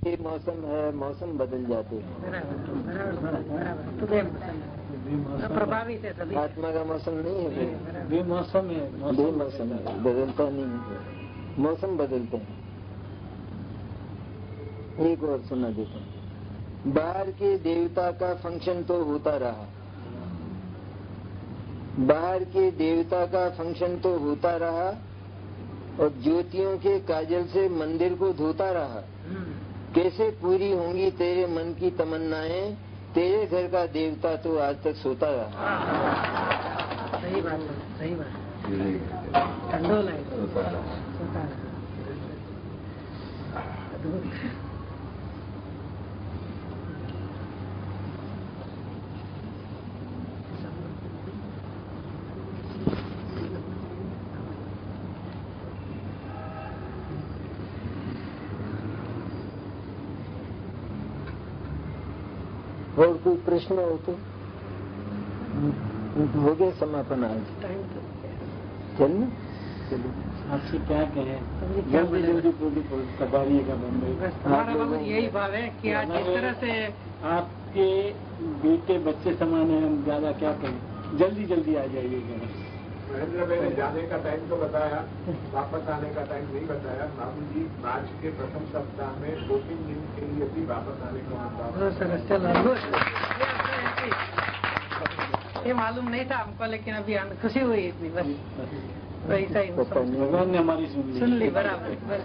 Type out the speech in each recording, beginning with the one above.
ये मौसम है, मौसम बदल जाते हैं। प्रभावित है सभी। आत्मा का मौसम नहीं है, बेमौसम है, बेमौसम है, बदलता नहीं है, मौसम बदलते हैं। एक और सुना देता हूँ। बाहर के देवता का फंक्शन तो होता रहा, बाहर के देवता का फंक्शन तो होता रहा और ज्योतियों के काजल से मंदिर को धोता रहा। कैसे पूरी होंगी तेरे मन की तमन्नाएं, तेरे घर का देवता तो आज तक सोता रहा। सही बात है, सही बात। ठंडोल है, सोता रहा। और कोई प्रश्न हो तो हो गया समापन आज। चलिए आपसे क्या कहें, जल्दी जल्दी पूरी कबाड़िएगा बंदे। हमारा बाबू यही भाव है कि आज जिस तरह से आपके बेटे बच्चे समान है, हम ज्यादा क्या कहें, जल्दी जल्दी आ जाइएगा। महेंद्र भाई ने जाने का टाइम तो बताया, वापस आने का टाइम नहीं बताया। बाबू जी मार्च के प्रथम सप्ताह में 2-3 दिन के लिए भी वापस आने को ये मालूम नहीं था हमको, लेकिन अभी खुशी हुई इतनी, बस वैसा ही भगवान ने हमारी सुन ली। बराबर, बस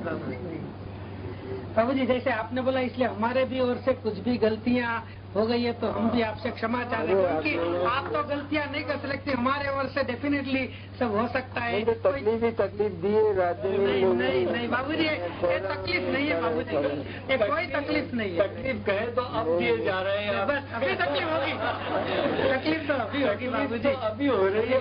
बाबू जी जैसे आपने बोला, इसलिए हमारे भी ओर से कुछ भी गलतियां हो गई है तो हम भी आपसे क्षमा चाह रहे हैं, क्योंकि आप तो गलतियां नहीं कर सकते, हमारे ओर से डेफिनेटली सब हो सकता है। तकलीफ दी है रात में। नहीं बाबूजी, ये तकलीफ नहीं है बाबूजी, ये कोई तकलीफ नहीं है। तकलीफ कहे तो अब दिए जा रहे हैं, बस अभी तकलीफ होगी, तकलीफ तो अभी होगी बाबूजी, अभी हो रही है।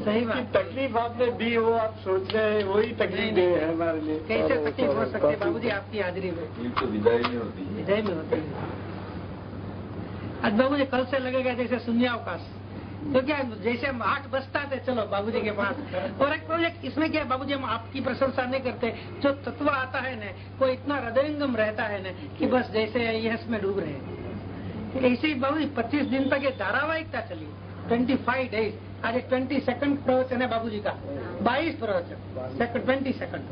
सही बात। तकलीफ आपने दी हो, आप सोच रहे हैं वही तकलीफ दे है हमारे लिए। कैसे तकलीफ हो सकती है बाबूजी आपकी हाजिरी में? विदाई में होती है, विदाई में होती है। आज बाबूजी कल से लगेगा जैसे शून्यावकाश, तो क्या जैसे हम 8 बजता थे चलो बाबूजी के पास। और एक प्रोजेक्ट इसमें क्या है बाबूजी, हम आपकी प्रशंसा नहीं करते, जो तत्व आता है न, वो इतना हृदयंगम रहता है न कि बस जैसे यश में डूब रहे हैं। ऐसे ही बाबूजी 25 दिन तक ये धारावाहिकता चली, 25 डेज। आज 22nd प्रवचन है बाबूजी का, 22 प्रवचन, 22nd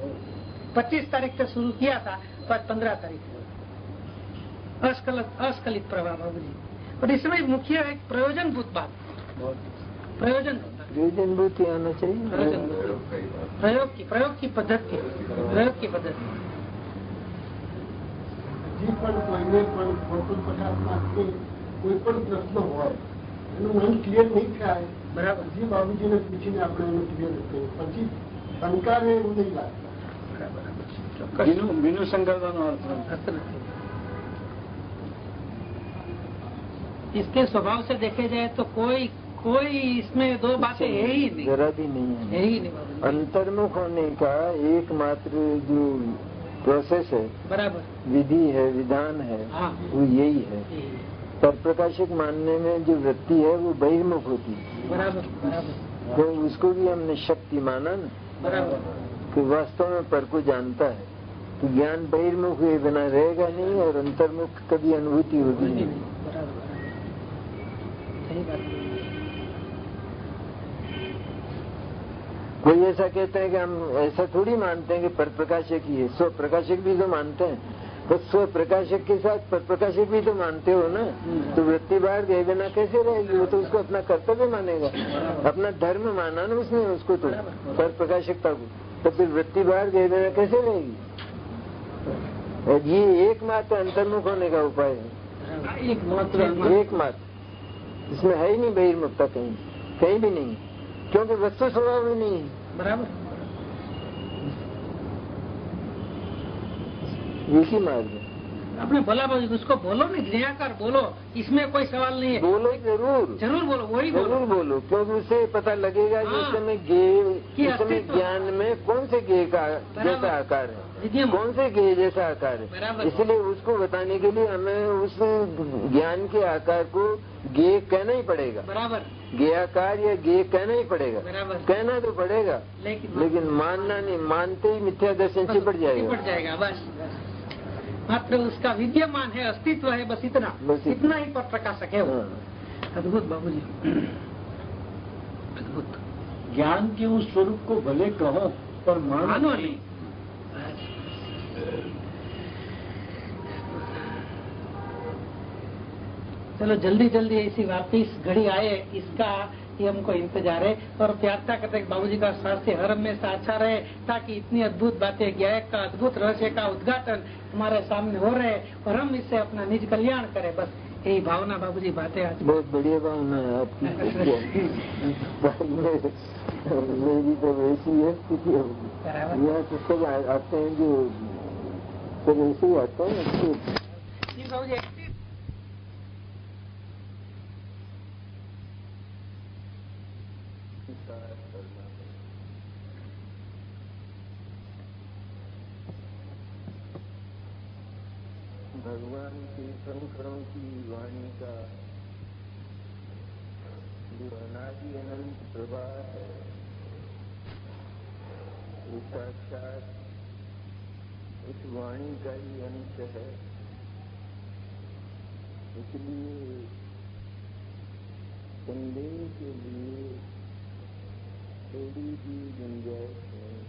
25 तारीख से शुरू किया था, तो आज 15 तारीख अस्खलित प्रभाव बाबूजी। और इसमें मुख्य एक प्रयोजनभूत बात, प्रयोजनभूत आना चाहिए। प्रयोग की पद्धति, હજી પણ કોઈને પણ ફોટો પટાક્ષમાં કોઈ પણ પ્રશ્ન હોય એનું મન ક્લિયર નહીં થાય, બરાબર, હજી બાબુજીને પૂછીને આપણે એનું ક્લિયર કરીએ, પછી શંકાને એવું નહીં લાગતા। बिनु संकल्पनो अर्थ नहीं। इसके स्वभाव से देखे जाए तो कोई इसमें दो बातें है ही नहीं, जरा भी नहीं है, ही नहीं। अंतर्मुख होने का एकमात्र जो प्रोसेस है, बराबर, विधि है, विधान है, हाँ, वो यही है। पर प्रकाशिक मानने में जो वृत्ति है वो बहिर्मुख होती है। बराबर, तो उसको भी हमने शक्ति माना न, बराबर, कि वास्तव में पर को जानता है, तो ज्ञान बहिर्मुख हुए बिना रहेगा नहीं और अंतर्मुख कभी अनुभूति होगी नहीं। सही बात। कोई ऐसा कहते हैं कि हम ऐसा थोड़ी मानते हैं कि पर प्रकाशक ही है, स्व प्रकाशक भी तो मानते हैं, तो स्व प्रकाशक के साथ पर प्रकाशक भी तो मानते हो ना। तो वृत्ति बाहर गए बिना कैसे रहेगी? वो तो उसको अपना कर्तव्य मानेगा, अपना धर्म माना ना उसने उसको, तो पर प्रकाशकता को, तो फिर वृत्ति बाहर गए बिना कैसे रहेगी? ये एकमात्र अंतर्मुख होने का उपाय है, एकमात्र। इसमें है ही नहीं बहिर्मुखता, कहीं भी नहीं, क्योंकि वस्तु स्वभाव में नहीं है। बराबर, यही मार्ग है। आपने बोला उसको बोलो नहीं, निराकार बोलो, इसमें कोई सवाल नहीं है। बोलो जरूर बोलो, वही जरूर बोलो, क्योंकि उससे पता लगेगा कि इस समय इस समय ज्ञान में कौन से गेय का जैसा आकार है, कौन से गेय जैसा आकार है। इसलिए उसको बताने के लिए हमें उस ज्ञान के आकार को गेय कहना ही पड़ेगा। बराबर, गेयाकार या गेय कहना ही पड़ेगा, कहना तो पड़ेगा, लेकिन मानना नहीं, मानते ही मिथ्या दर्शन चिपट जाएगा। बस मात्र उसका विद्यमान है, अस्तित्व है, बस इतना, बस इतना ही पर प्रकाशक है वो। हाँ। अद्भुत बाबूजी, अद्भुत। ज्ञान के उस स्वरूप को भले कहो पर मानो नहीं। चलो जल्दी जल्दी ऐसी वापिस घड़ी आए, इसका ये हमको इंतजार है। और प्रार्थना करते हैं बाबूजी का स्वास्थ्य हर हमेशा अच्छा रहे, ताकि इतनी अद्भुत बातें, ज्ञान का अद्भुत रहस्य का उद्घाटन हमारे सामने हो रहे और हम इससे अपना निज कल्याण करें। बस यही भावना बाबूजी बातें आज। बहुत बढ़िया भावना है आपकी। मेरी तो वैसी है स्थिति। यहाँ तो सब आते हैं जो सब ऐसे ही आते हैं। जी बाबूजी, भगवान के शंकरों की वाणी का जो अनादि अनंत प्रवाह है, वो साक्षात उस वाणी का ही अंश है। इसलिए संदेह के लिए थोड़ी भी गुंजाइश नहीं।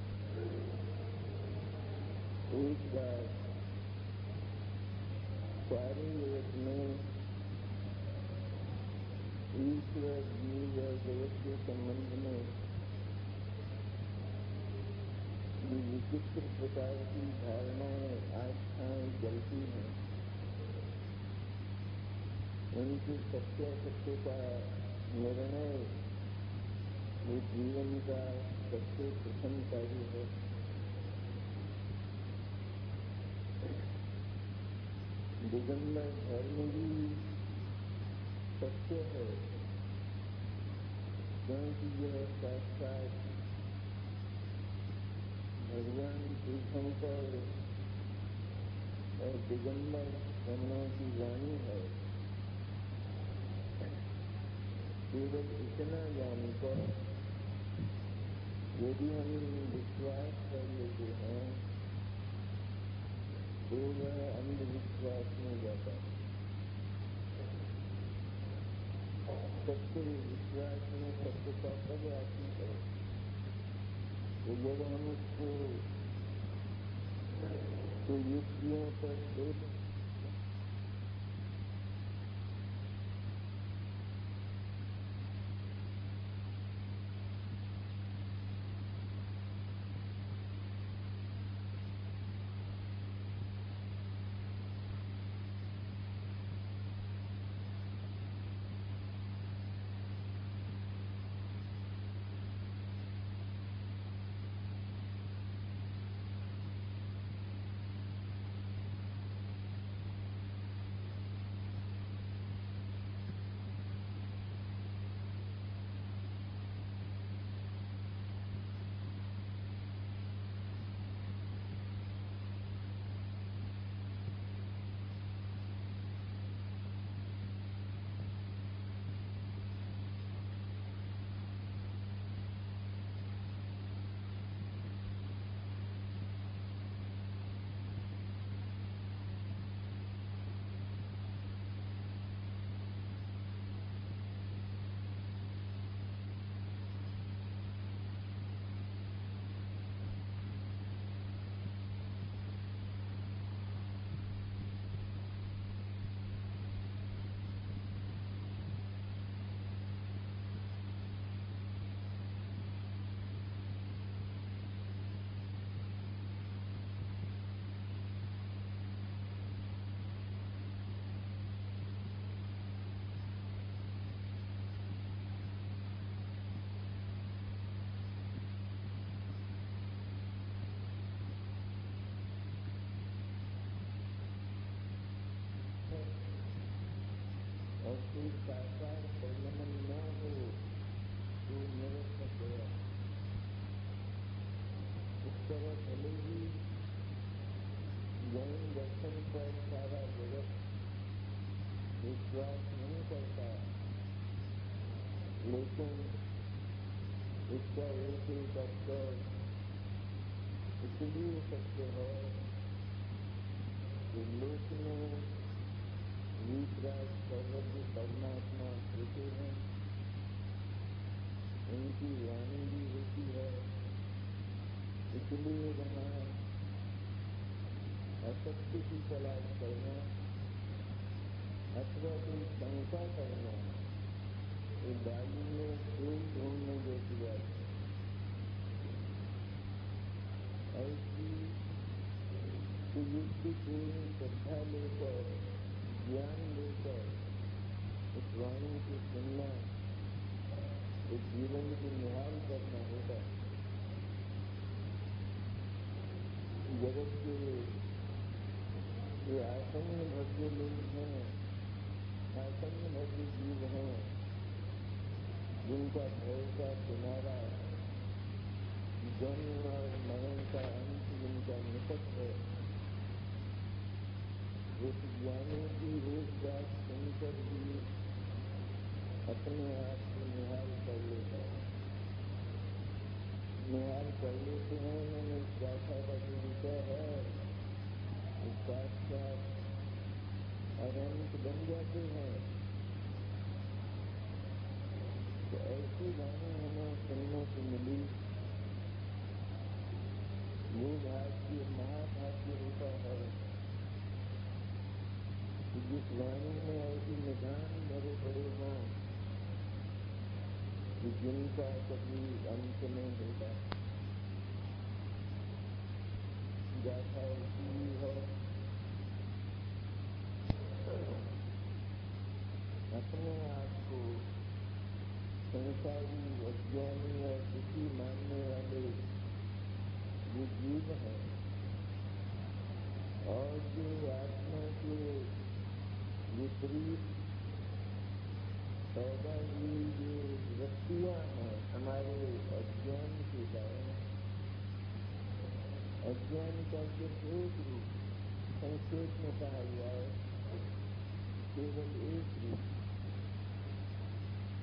एक बार सारे जगत में ईश्वर जीव और जगत के संबंध में जो विचित्र प्रकार की धारणाएं, आस्थाएं चलती हैं, उनकी सत्यासत्य का निर्णय वो जीवन का सबसे प्रथम कार्य है। दिगंबर धर्म भी सत्य है, क्योंकि यह साक्षात भगवान तीर्थंकर और दिगंबर धर्मों की वाणी है। केवल इतना जानकर यदि हम विश्वास कर लेते हैं तो वह अंधविश्वास में जाता है। सत्य विश्वास में सत्यता तब आती है तो जब हम उसको तो युक्तियों पर देख और कोई साकार परिणमन न हो तो निरर्थक गया। इस तरह भले ही जैन दर्शन पर सारा जगत विश्वास नहीं करता, लेकिन इसका एक अक्षर इसलिए सत्य है लोक में वीतराज सर्वज्ञ परमात्मा होते हैं, उनकी वाणी भी होती है, इसलिए वहाँ असत्य की तलाश करना अथवा कोई शंका करना ये बाली में खेल ढूंढने जैसी बात है। ऐसी युक्तिपूर्ण श्रद्धा लेकर, ज्ञान लेकर इस वाणी को सुनना, इस जीवन को निहाल करना होगा। जगत के ये आसन्न भव्य लोग हैं, आसन्न भव्य जीव हैं, जिनका भय का किनारा, जन्म और मरण का अंत जिनका निकट है, उस ज्ञानी की एक बात सुनकर भी अपने आप को निहाल कर लेता है। निहाल कर लेते हैं, मैंने इस गाथा का जो विषय है उस साक्षात अनंत बन जाते हैं। तो ऐसी वाणी हमें सुनने को मिली, वो भाग्य महाभाग्य होता है कि जिस वाणी में ऐसी निधान भरे पड़े हों कि जिनका कभी अंत नहीं होता। गाथा ऐसी है, अपने आप को संसारी अज्ञानी और दुखी मानने वाले जो जीव है और जो आत्मा के विपरीत पैदा हुई जो वृत्तियां हैं हमारे अज्ञान के कारण, अज्ञान का सिर्फ एक रूप संक्षेप में कहा गया है, केवल एक रूप।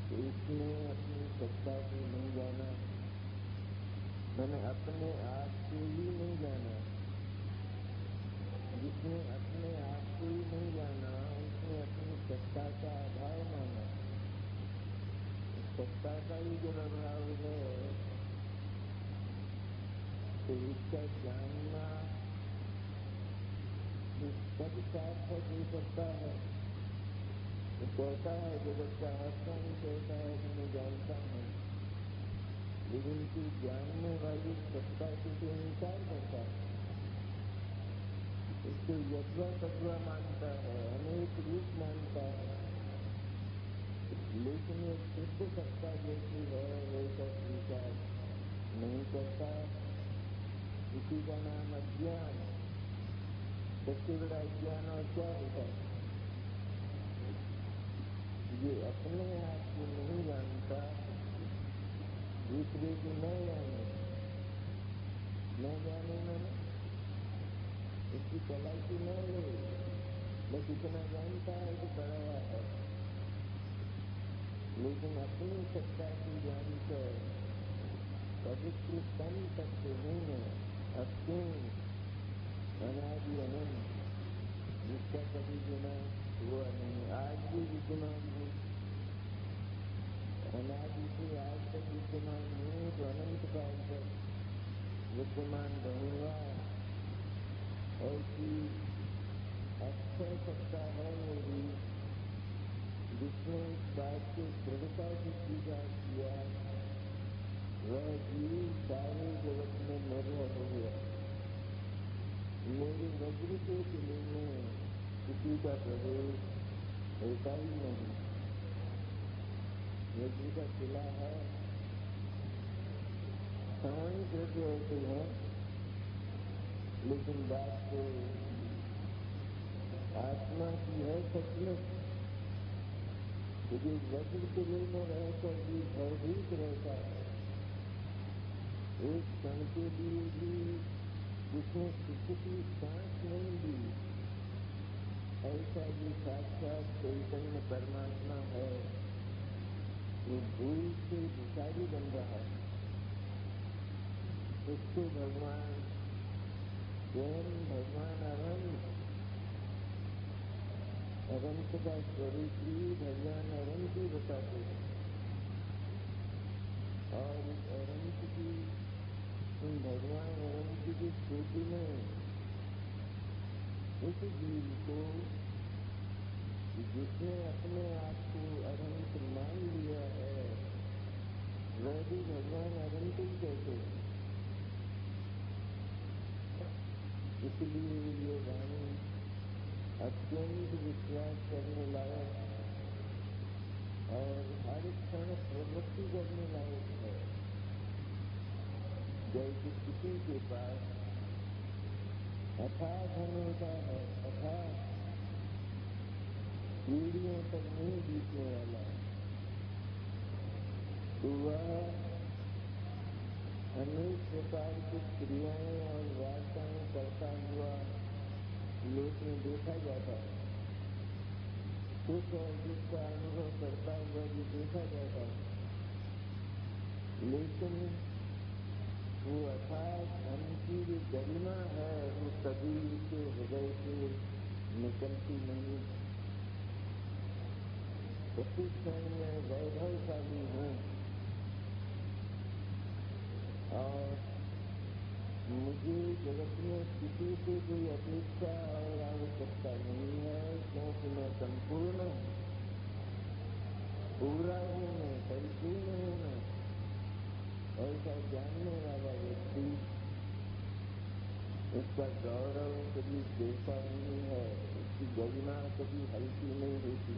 तो इसमें अपनी सत्ता को नहीं जाना, मैंने अपने आप को ही नहीं जाना। जिसने अपने आप को ही नहीं जाना, उसने अपनी सत्ता का अभाव माना। सत्ता का ही जब अभाव है तो उसका जानना सब सार्थक हो सकता है। तो कहता है जगत का आत्मा ही कहता है कि मैं जानता हूँ, लेकिन तू जानने वाली सत्ता से तो इनकार करता है, उसको यज्वा तत्वा मानता है, अनेक रूप मानता है, लेकिन ये शुद्ध सत्ता जैसी है वैसा स्वीकार नहीं करता। इसी का नाम अज्ञान। सबसे बड़ा अज्ञान और क्या होता है? ये अपने आप को नहीं जानता, दूसरे को न जाने। न जाने मैंने इसकी तलाशी न ले, बस इतना जानता है कि पढ़ाया है, लेकिन अपनी सत्ता को जानकर पवित्र तन तत्व नहीं है, अत्यंत अनादि अनंत, जिसका कभी गुना हुआ नहीं, आज भी विद्यमान है, अनादि से आज तक विद्यमान हूँ तो अनंत काल तक विद्यमान रहूंगा। ऐसी अक्षय सत्ता है मेरी, जिसने इस बात को दृढ़ता से स्वीकार किया, वह जीव सारे जगत में निर्भर हो गया। मेरे वज्र के किले में किसी का प्रवेश होता ही नहीं। वज्र का किला है, सामान्य कृत्य ऐसे हैं, लेकिन बात तो आत्मा की है सचमुच। यदि वज्र किले में रहकर भी भयभीत रहता है, एक क्षण के लिए भी जिसने सुख की सांस नहीं दी, ऐसा जो साक्षात चैतन्य परमात्मा है, वो भूल से भिखारी बन रहा है, उसको भगवान स्वयं भगवान अनंत अनंत का स्वरूप भी भगवान अनंत ही बताते हैं और इस अनंत की भगवान अनंत की स्थिति में उस जीव को जिसने अपने आप को अनंत मान लिया है वह भी भगवान अनंत ही कहते हैं। इसलिए ये वाणी अत्यंत विश्वास करने लायक और हर क्षण प्रवृत्ति करने लायक है। जैसे किसी के पास अथाह धन होता है, अथाह पीढ़ियों तक नहीं बीतने वाला, तो वह अनेक प्रकार की क्रियाएं और वार्ताएं करता हुआ लोक में देखा जाता है। सुख और दुख का अनुभव करता हुआ भी देखा जाता है, लेकिन वो अर्थात धन की जो गरिमा है वो कभी उसके हृदय से निकलती नहीं। प्रति क्षण में वैभवशाली हूँ और मुझे जगत में किसी से कोई अपेक्षा और आवश्यकता नहीं है, क्योंकि मैं संपूर्ण हूँ, पूरा हूँ, मैं परिपूर्ण हूँ। मैं ऐसा जानने वाला व्यक्ति उसका गौरव कभी देता नहीं है, उसकी गरिमा कभी हल्की नहीं होती।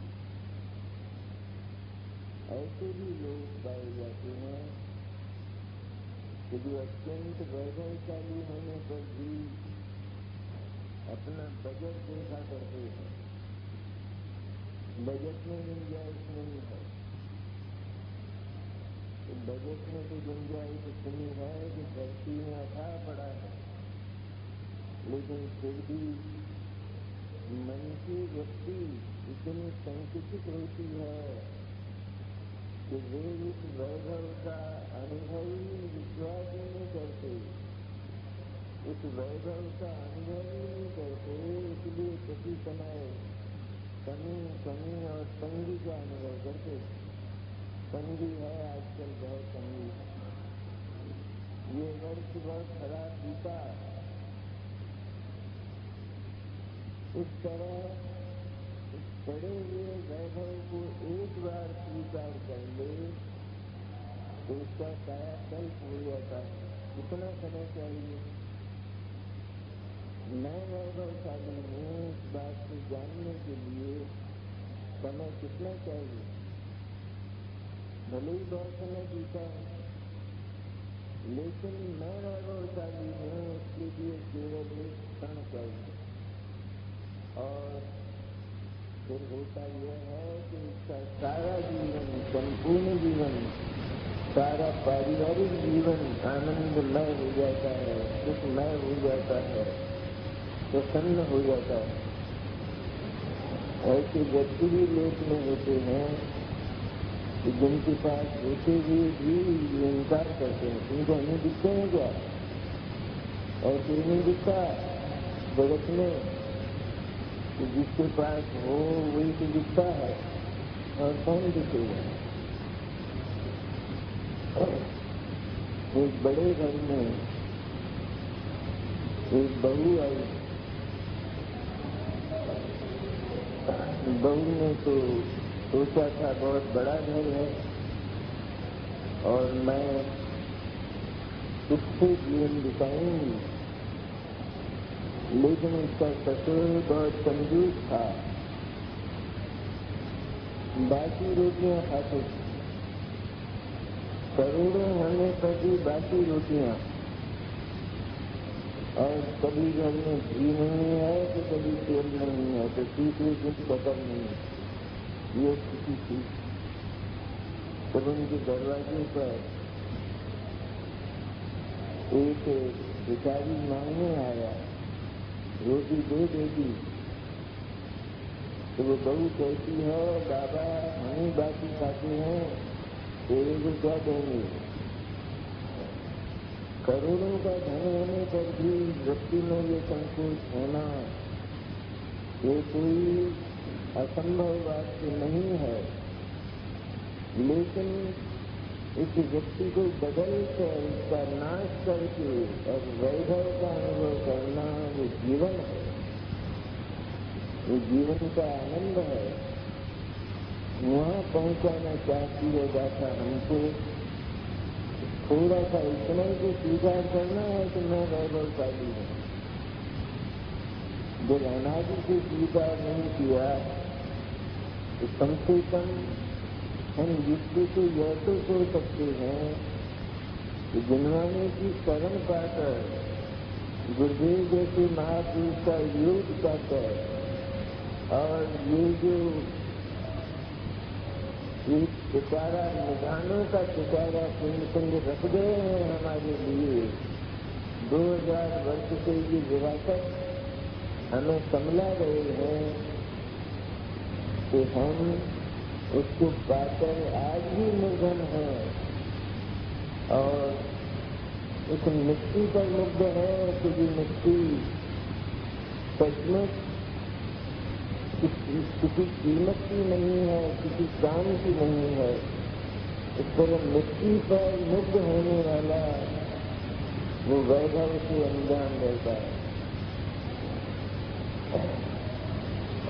ऐसे भी लोग पाए जाते हैं कि जो अत्यंत वैभवशाली होने पर भी अपना बजट देखा करते हैं। बजट में गुंजाइश नहीं है, तो बजट में तो गुंजाइश इतनी है कि धरती में अथाह पड़ा है, लेकिन फिर भी मन की वृत्ति इतनी संकुचित होती है कि वे इस वैभव का अनुभव ही विश्वास ही नहीं करते, इस वैभव का अनुभव ही नहीं करते। इसलिए प्रति समय कमी कमी और तंगी का अनुभव करते। तंगी है आजकल, बहुत तंगी। ये वर्ष बहुत खराब बीता। इस तरह इस पड़े हुए वैभव को एक बार स्वीकार कर ले तो उसका कायाकल्प हो जाता है। कितना समय चाहिए? मैं वैभवशाली हूँ इस बात को जानने के लिए समय कितना चाहिए? भले ही बहुत समय बीता है, लेकिन मैं वैभवशाली हूँ उसके लिए केवल एक क्षण चाहिए। और फिर होता यह है कि उसका सारा जीवन, संपूर्ण जीवन, सारा पारिवारिक जीवन आनंदमय हो जाता है, सुखमय हो जाता है, प्रसन्न हो जाता है। ऐसे व्यक्ति भी लोक में होते हैं कि जिनके पास होते हुए भी इनकार करते हैं। तुमको हमें दिखते हैं क्या? ऐसे नहीं दिखता जगत में कि जिसके पास हो वही तो दिखता है, और कौन दिखेगा? एक बड़े घर में एक बहू आई। बहू ने तो सोचा था बहुत बड़ा घर है और मैं सुखी जीवन बिताऊंगी, लेकिन उसका ससुर बहुत कंजूस था, बासी रोटियां खाते, करोड़ों होने पर भी बासी रोटियां, और कभी घर में घी नहीं है तो कभी तेल नहीं है, तो तीसरे दिन बटर नहीं है। ये स्थिति थी। तब उनके दरवाजे पर एक भिखारी मांगने आया, रोटी दे देगी। तो वो बहू कहती है, बाबा हम ही बाकी खाते हैं, तेरे को क्या देंगे? करोड़ों का धन होने पर भी व्यक्ति में ये संकोच होना, ये कोई असंभव वाक्य नहीं है, लेकिन इस व्यक्ति को बदल कर इसका नाश करके और वैभव का अनुभव करना वो जीवन है, वो जीवन का आनंद है। वहाँ पहुँचाना चाहती है गाथा हमको। थोड़ा सा इतना ही को स्वीकार करना है कि मैं वैभवशाली हूँ। जब अनादि से स्वीकार नहीं किया तो कम से कम हम युक्ति से यह तो सोच सकते हैं कि जिनवाने की शरण पाकर गुरुदेव जैसे महापुरुष का योग पाकर और ये जो एक टिकारा निदानों का टिकारा कुंज रख गए हैं हमारे लिए 2000 वर्ष से ये विरासत हमें संभला रहे हैं कि हम उसको पाकर आज भी निर्धन हैं और उस मिट्टी पर मुग्ध है कि ये मिट्टी सचमुच किसी कीमत की नहीं है, किसी काम की नहीं है। इस तरह मिट्टी पर मुग्ध होने वाला वो वैभव से अंजाम रहता है।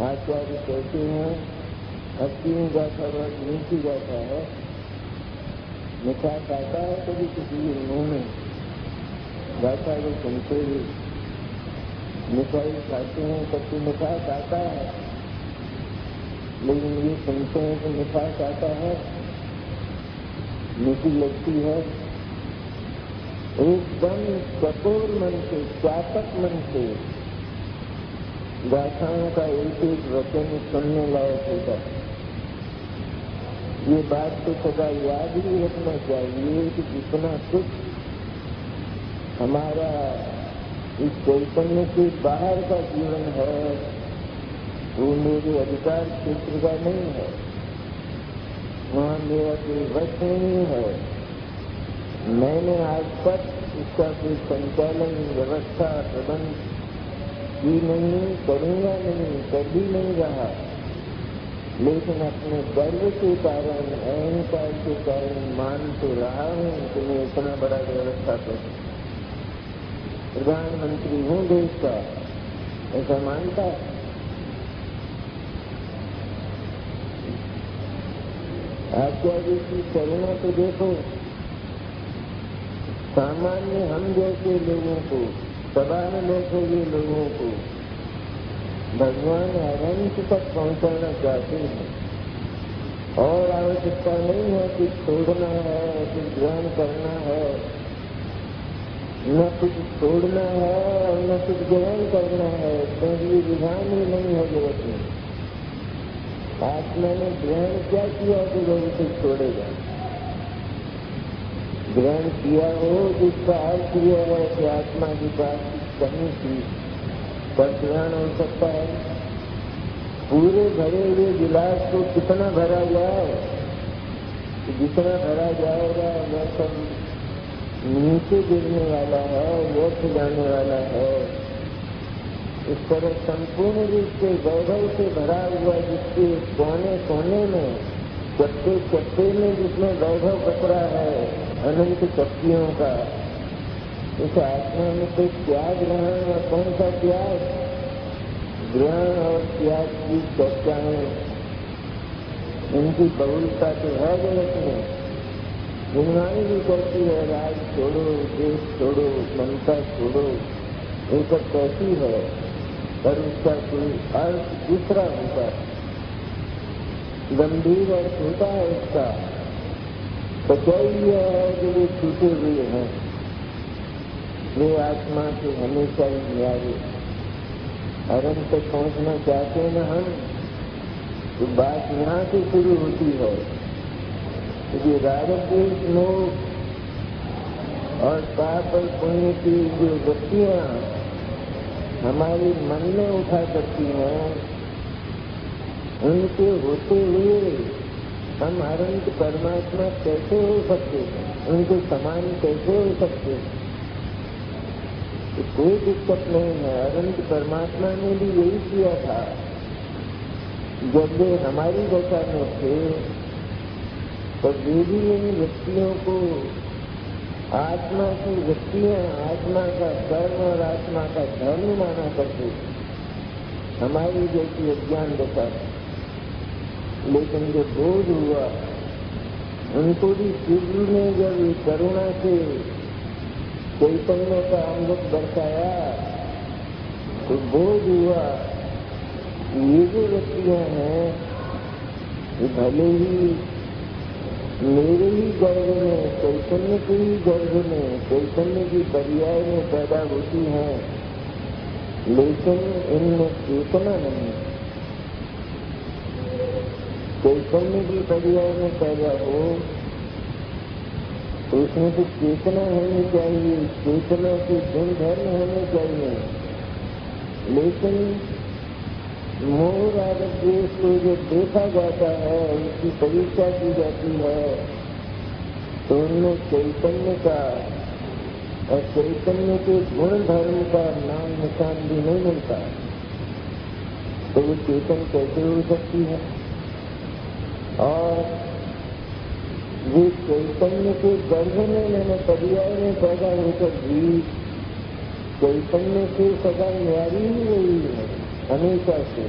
आचार्य कहते हैं 80वीं गाथा बहुत मीठी गाथा है। मिठास आता है कभी किसी के मुंह में, गाथा को सुनते ही मिठाई खाते हैं तब तो मिठास आता है, लेकिन ये सुनते हैं कि मिठास आता है, मीठी लगती है। एकदम कठोर मन से, चातक मन से गाथाओं का एक एक वचन सुनने लायक होता है। ये बात तो सदा याद ही रखना चाहिए कि जितना कुछ हमारा इस चैतन्य के बाहर का जीवन है वो मेरे अधिकार क्षेत्र का नहीं है, वहाँ मेरा कोई वश नहीं है। मैंने आज तक इसका कोई संचालन व्यवस्था प्रबंध की नहीं, करूँगा नहीं, कभी नहीं रहा। लेकिन अपने गर्व के कारण, अहंकार के कारण मान तो रहा हूँ कि मैं इतना बड़ा व्यवस्थापक प्रधानमंत्री हूँ देश का, ऐसा मानता है। आचार्य की करुणा तो देखो, सामान्य हम जैसे लोगों को, सभा में बैठे हुए लोगों को भगवान अनंत तक पहुंचाना चाहते हैं और आवश्यकता नहीं है कि छोड़ना है, कुछ ग्रहण करना है, न कुछ छोड़ना है और न कुछ ग्रहण करना है, क्योंकि विधान ही नहीं है जगत में। आत्मा ने ग्रहण क्या किया कि वो उसे छोड़ेगा? ग्रहण किया हो जिसका अर्थ यह है कि आत्मा की पास कमी थी, पर ग्रहण हो सकता है। पूरे भरे हुए गिलास को कितना भरा जाए, जितना भरा जाएगा वह सब नीचे गिरने वाला है, व्यर्थ जाने वाला है। इस तरह संपूर्ण रूप से वैभव से भरा हुआ जिसके कोने कोने में, चप्पे चप्पे में जिसमें वैभव पकड़ा है अनंत शक्तियों का, इस आत्मा में कोई त्याग ग्रहण और कौन सा त्याग? ग्रहण और त्याग की चर्चाएं, इनकी बहुलता तो है जगत में। जिन्होंने भी कहती है राज छोड़ो, देश छोड़ो, ममता छोड़ो, ये सब कहती है, पर उसका कोई अर्थ दूसरा होता है, गंभीर अर्थ होता है उसका। सच्चाई यह है कि वे छूटे हुए हैं, वे आत्मा से हमेशा ही न्यारे। अरन तक पहुंचना चाहते हैं न हम, तो बात यहाँ से शुरू होती है। ये राजक देश मोह और पाप और पुण्य की जो वृत्तियाँ हमारे मन में उठा करती हैं, उनके होते हुए हम अनंत परमात्मा कैसे हो सकते हैं, उनके समान कैसे हो सकते हैं? तो कोई दिक्कत नहीं है। अनंत परमात्मा ने भी यही किया था। जब वे हमारी दशा में थे तो वे भी इन व्यक्तियों को आत्मा की वृत्तियां, आत्मा का कर्म और आत्मा का धर्म माना करते थे, हमारी जैसी अज्ञान दशा। लेकिन जब बोध हुआ, उनको भी शिव ने जब करुणा से चैतन्य का अमृत बरसाया तो बोध हुआ ये जो व्यक्तियां हैं ये भले ही मेरे ही गर्भ में, चैतन्य के ही गर्भ में, चैतन्य की पर्याय में पैदा होती हैं, लेकिन इनमें चेतना नहीं। चैतन्य की पर्याय में पैदा हो तो उसमें तो चेतना होनी चाहिए, चेतना के गुण धर्म होने चाहिए। लेकिन मोह आदत देश को जो देखा जाता है, उसकी परीक्षा की जाती है, तो उनमें चैतन्य का और चैतन्य के गुण धर्म का नाम निशान भी नहीं मिलता। तो वो चेतन कैसे हो सकती है? और वे चैतन्य के गर्भ में मैंने पर्याय में पैदा होकर भी चैतन्य से सदा न्यारी ही रही है हमेशा से।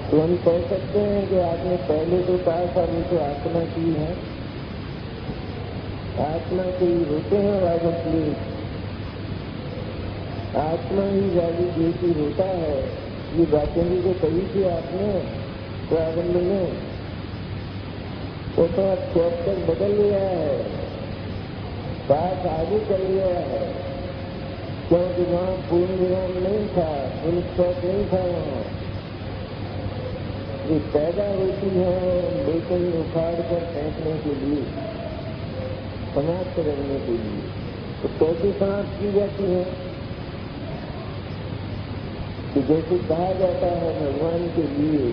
तो हम कह सकते हैं कि आपने पहले तो कहा था मुझे आत्मा की है, आत्मा के ही होते हैं वाजस्ली, आत्मा ही वाली देती होता है। ये बातें भी तो कही थी आपने प्रारंभ में, वो तो अब चैप्टर बदल गया है, बात आगे चल गया है, क्योंकि वहाँ पूर्ण विराम नहीं था, फुल स्टॉप नहीं था। वहाँ ये पैदा होती है लेकिन उखाड़ कर फेंकने के लिए, समाप्त करने के लिए। तो कैसे समाप्त की जाती है? कि जैसे कहा जाता है भगवान के लिए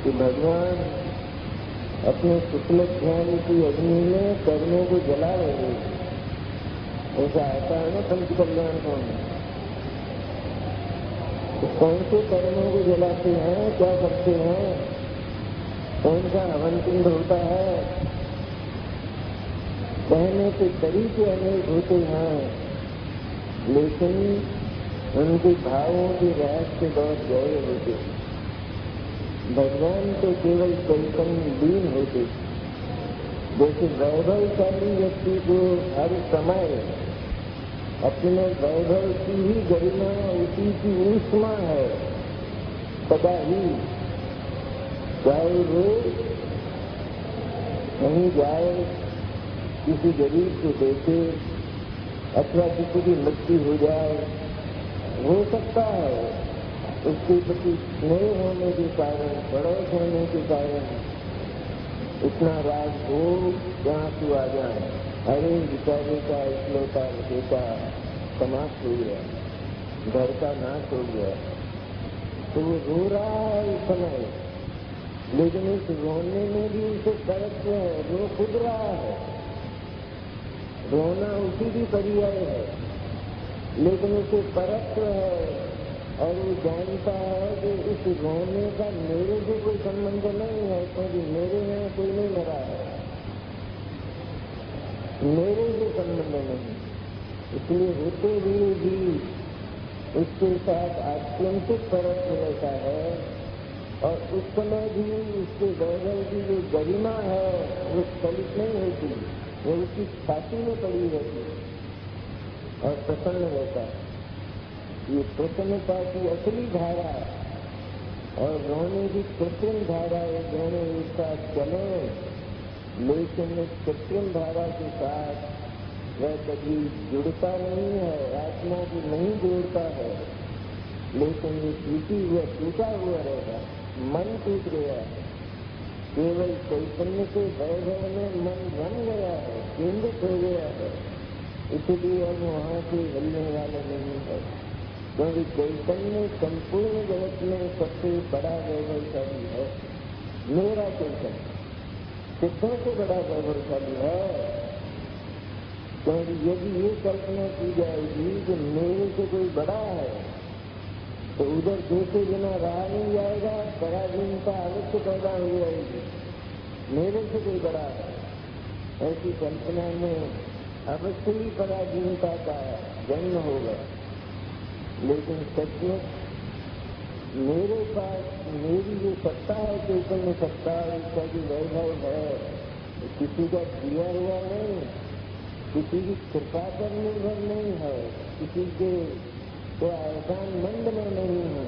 कि भगवान अपने शुक्ल ध्यान की अग्नि में कर्मों को जला रहे, ऐसा आता है ना पंच कल्याण में। तो कौन से कर्मों को जलाते हैं, क्या करते हैं, कौन सा हवन कुंड होता है, कहने के तरीके अनेक होते हैं, लेकिन उनके भावों के रहस्य बहुत गहरे होते हैं। भगवान तो केवल चैतन्य लीन होते। जैसे वैभवशाली व्यक्ति को हर समय अपने वैभव की ही गरिमा, उसी की ऊष्मा है सदा ही, चाहे वो कहीं जाए, किसी गरीब को देखे अथवा किसी की मृत्यु हो जाए, हो सकता है उसके प्रति स्नेह होने के कारण, पड़ोस होने के कारण इतना राग हो जहाँ तू आ जाए, अरे बेचारे का इकलौता बेटा समाप्त हो गया, घर का नाश हो गया, तो वो रो रहा है इस समय, लेकिन इस रोने में भी उसे दर्द है, रो खुद रहा है, रोना उसी की पर्याय है, लेकिन उसे परत्व है और वो जानता है कि इस रोने का मेरे से कोई संबंध नहीं है, क्योंकि मेरे में कोई नहीं मरा है, मेरे से संबंध नहीं। इसलिए होते हुए भी उसके साथ आत्यंतिक परत्व रहता है, और उस समय भी उसके वैभव की जो गरिमा है वो स्खलित नहीं होती, वो उसकी छाती में पड़ी रहती और प्रसन्न रहता है। ये प्रसन्नता की असली धारा और रोने की कृत्रिम धारा, ये दोनों एक साथ चले, लेकिन इस कृत्रिम धारा के साथ वह कभी जुड़ता नहीं है, आत्मा को नहीं जोड़ता है, लेकिन ये टूटा हुआ रहेगा, मन टूट गया है, केवल चैतन्य के वैभव में मन रम गया है, केंद्रित हो गया है, इसलिए अब वहाँ से हिलने वाला नहीं है, क्योंकि चैतन्य संपूर्ण जगत में सबसे बड़ा वैभवशाली है। मेरा चैतन्य सिद्धों से बड़ा वैभवशाली है, क्योंकि यदि ये कल्पना की जाएगी कि मेरे से कोई बड़ा है तो उधर देखे बिना रहा नहीं जाएगा, पराधीनता अवश्य पैदा हो जाएगी। मेरे से कोई बड़ा ऐसी कल्पना में अवश्य ही पराधीनता का जन्म होगा। लेकिन सचमुच मेरे पास मेरी जो सत्ता है, चैतन्य सत्ता, उसका जो वैभव है, किसी का दिया हुआ नहीं, किसी की कृपा पर निर्भर नहीं है, किसी के एहसान मंद में नहीं है।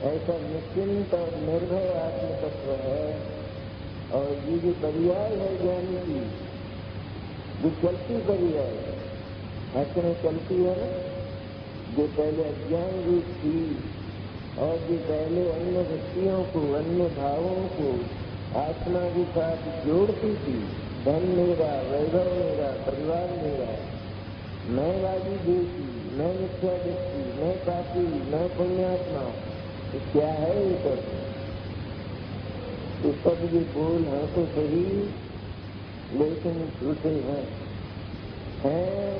ऐसा निश्चिंत और निर्भय आत्म तत्व है। और ये जो पर्याय है ज्ञान की, जो चलती पर्याय ऐसे चलती है ना, जो पहले अज्ञान रूप थी और जो पहले अन्य वृत्तियों को, अन्य भावों को आत्मा के साथ जोड़ती थी, धन मेरा, वैभव मेरा, परिवार मेरा, मैं वादी देशी, मैं मिथ्या व्यक्ति, मैं पापी, मैं पुण्यात्मा, तो क्या है ये सब? तो सब ये बोल हैं तो सही, लेकिन झूठे हैं,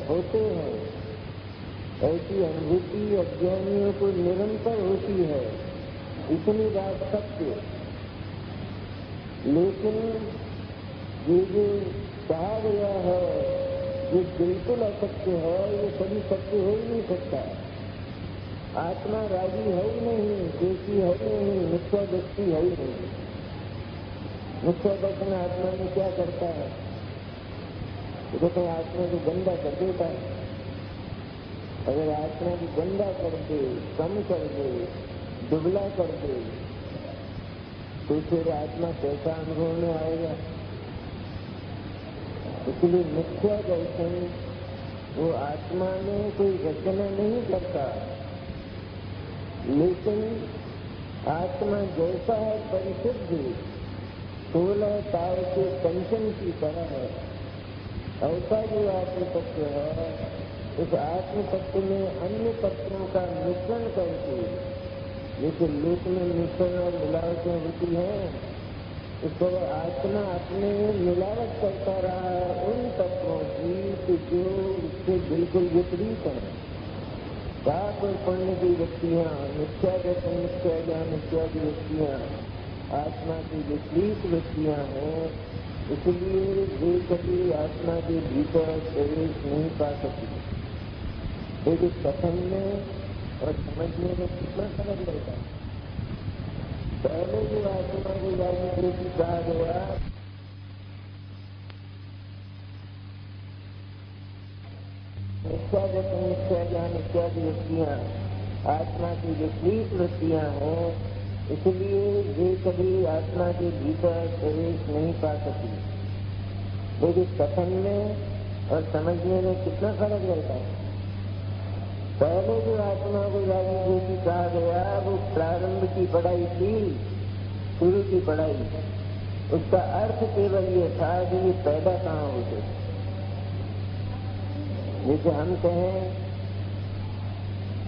होते हैं। ऐसी अनुभूति अज्ञानियों को निरंतर होती है, इतनी बात सत्य। लेकिन ये जो कहा गया है, ये बिल्कुल असत्य है, ये कभी सत्य हो ही नहीं सकता। आत्मा राजी है ही नहीं, देशी है ही नहीं, मिथ्या व्यक्ति है ही नहीं। मिथ्या दर्शन आत्मा में क्या करता है? तो आत्मा को गंदा कर देता है। अगर आत्मा को गंदा कर दे, कम कर दे, दुबला कर दे, तो फिर आत्मा कैसा अनुभव में आएगा? इसलिए मिथ्या दर्शन वो आत्मा में कोई रचना नहीं करता, लेकिन आत्मा जैसा है परिशुद्ध 16 तार के कंचन की तरह है, ऐसा जो आत्म तत्व है, उस आत्म तत्व में अन्य तत्वों का मिश्रण करके, जैसे लोक में मिश्रण और मिलावटें होती हैं, इस तरह आत्मा अपने मिलावट करता रहा उन तत्वों की जो उससे बिल्कुल विपरीत है। पाप और पुण्य की व्यक्तियाँ, मिथ्या दर्शन, मिथ्या ज्ञान इत्यादि व्यक्तियाँ आत्मा की विपरीत व्यक्तियाँ हैं, इसलिए वे कभी आत्मा के भीतर प्रवेश नहीं पा सकती। लेकिन कथन में और समझने में कितना फर्क रहता है। पहले जो आत्मा को जानने की कहा गया, मिथ्या दर्शन, मिथ्या ज्ञान इत्यादि वृत्तियाँ आत्मा की विपरीत वृत्तियाँ हैं, इसलिए वे कभी आत्मा के भीतर प्रवेश नहीं पा सकती। लेकिन कथन में और समझने में कितना फर्क रहता है। पहले जो आत्मा को जानने की कहा गया, वो प्रारंभ की पढ़ाई थी, शुरू की पढ़ाई। उसका अर्थ केवल ये था कि ये पैदा कहाँ होते। जैसे हम कहें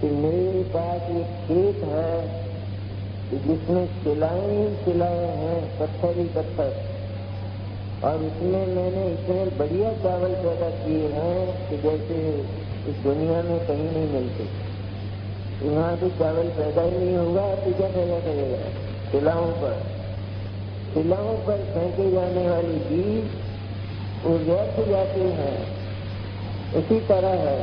कि मेरे पास एक खेत है जिसमें सिलाए हैं, पत्थर ही पत्थर, और उसमें मैंने इतने बढ़िया चावल पैदा किए हैं कि जैसे इस दुनिया में कहीं नहीं मिलते। यहाँ तो चावल पैदा ही नहीं होगा, तो क्या पैदा करेगा? सिलाओं पर फेंके जाने वाले बीज वो व्यर्थ जाते हैं। इसी तरह है,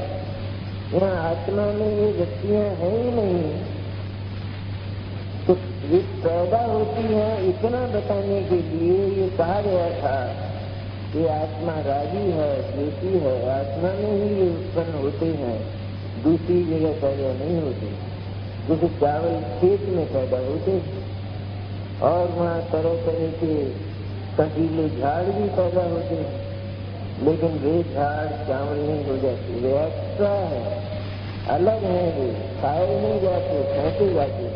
यहाँ आत्मा में ये वृत्तियाँ हैं ही नहीं, तो ये पैदा होती है। इतना बताने के लिए ये कहा गया था कि आत्मा राजी है, द्वेषी है, आत्मा में ही ये उत्पन्न होते हैं, दूसरी जगह पैदा नहीं होते। जैसे चावल खेत में पैदा होते और वहाँ तरह तरह के कंटीले झाड़ भी पैदा होते, लेकिन वे झाड़ चावल नहीं हो जाते, वे एक्स्ट्रा है, अलग है, वे खाए नहीं जाते, फेंके जाते।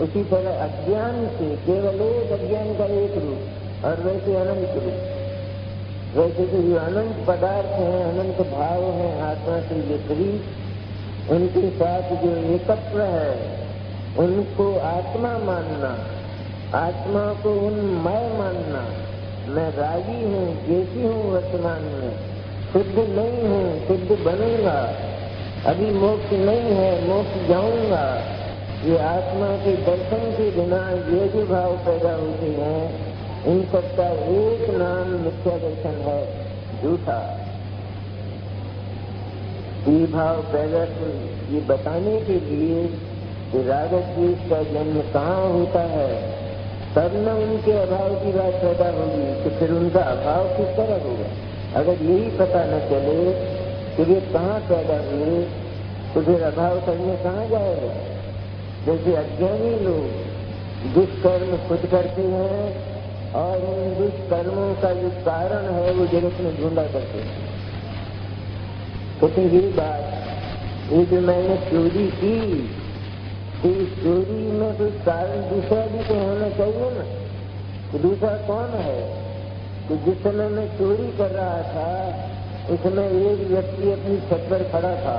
उसी तरह अज्ञान से केवल एक अज्ञान का एक रूप, और वैसे अनंत रूप। वैसे तो जो अनंत पदार्थ हैं, अनंत भाव हैं आत्मा से विपरीत, उनके साथ जो एकत्व है उनको आत्मा मानना, आत्मा को उन्मय मानना। मैं राजी हूँ, जैसी हूँ वर्तमान में, शुद्ध नहीं हूँ, शुद्ध बनूंगा, अभी मोक्ष नहीं है, मोक्ष जाऊंगा, ये आत्मा के दर्शन के बिना ये जो भाव पैदा होते हैं, इन सबका एक नाम मिथ्या दर्शन है, झूठा। ये भाव पैदा ये बताने के लिए कि राग द्वेष का जन्म कहाँ होता है, तब न उनके अभाव की बात पैदा होगी, तो फिर उनका अभाव किस तरह होगा। अगर यही पता न चले कि वे कहाँ पैदा हुए, तो फिर अभाव करने कहाँ जाएगा। जैसे अज्ञानी लोग दुष्कर्म खुद करते हैं और उन दुष्कर्मों का जो कारण है वो जगत में ढूंढा करते हैं। तो ये बात, ये जो मैंने चोरी की, तो इस चोरी में कुछ कारण दूसरा भी तो होना चाहिए ना। तो दूसरा कौन है? तो जिस समय मैं चोरी कर रहा था उस समय एक व्यक्ति अपनी छत पर खड़ा था,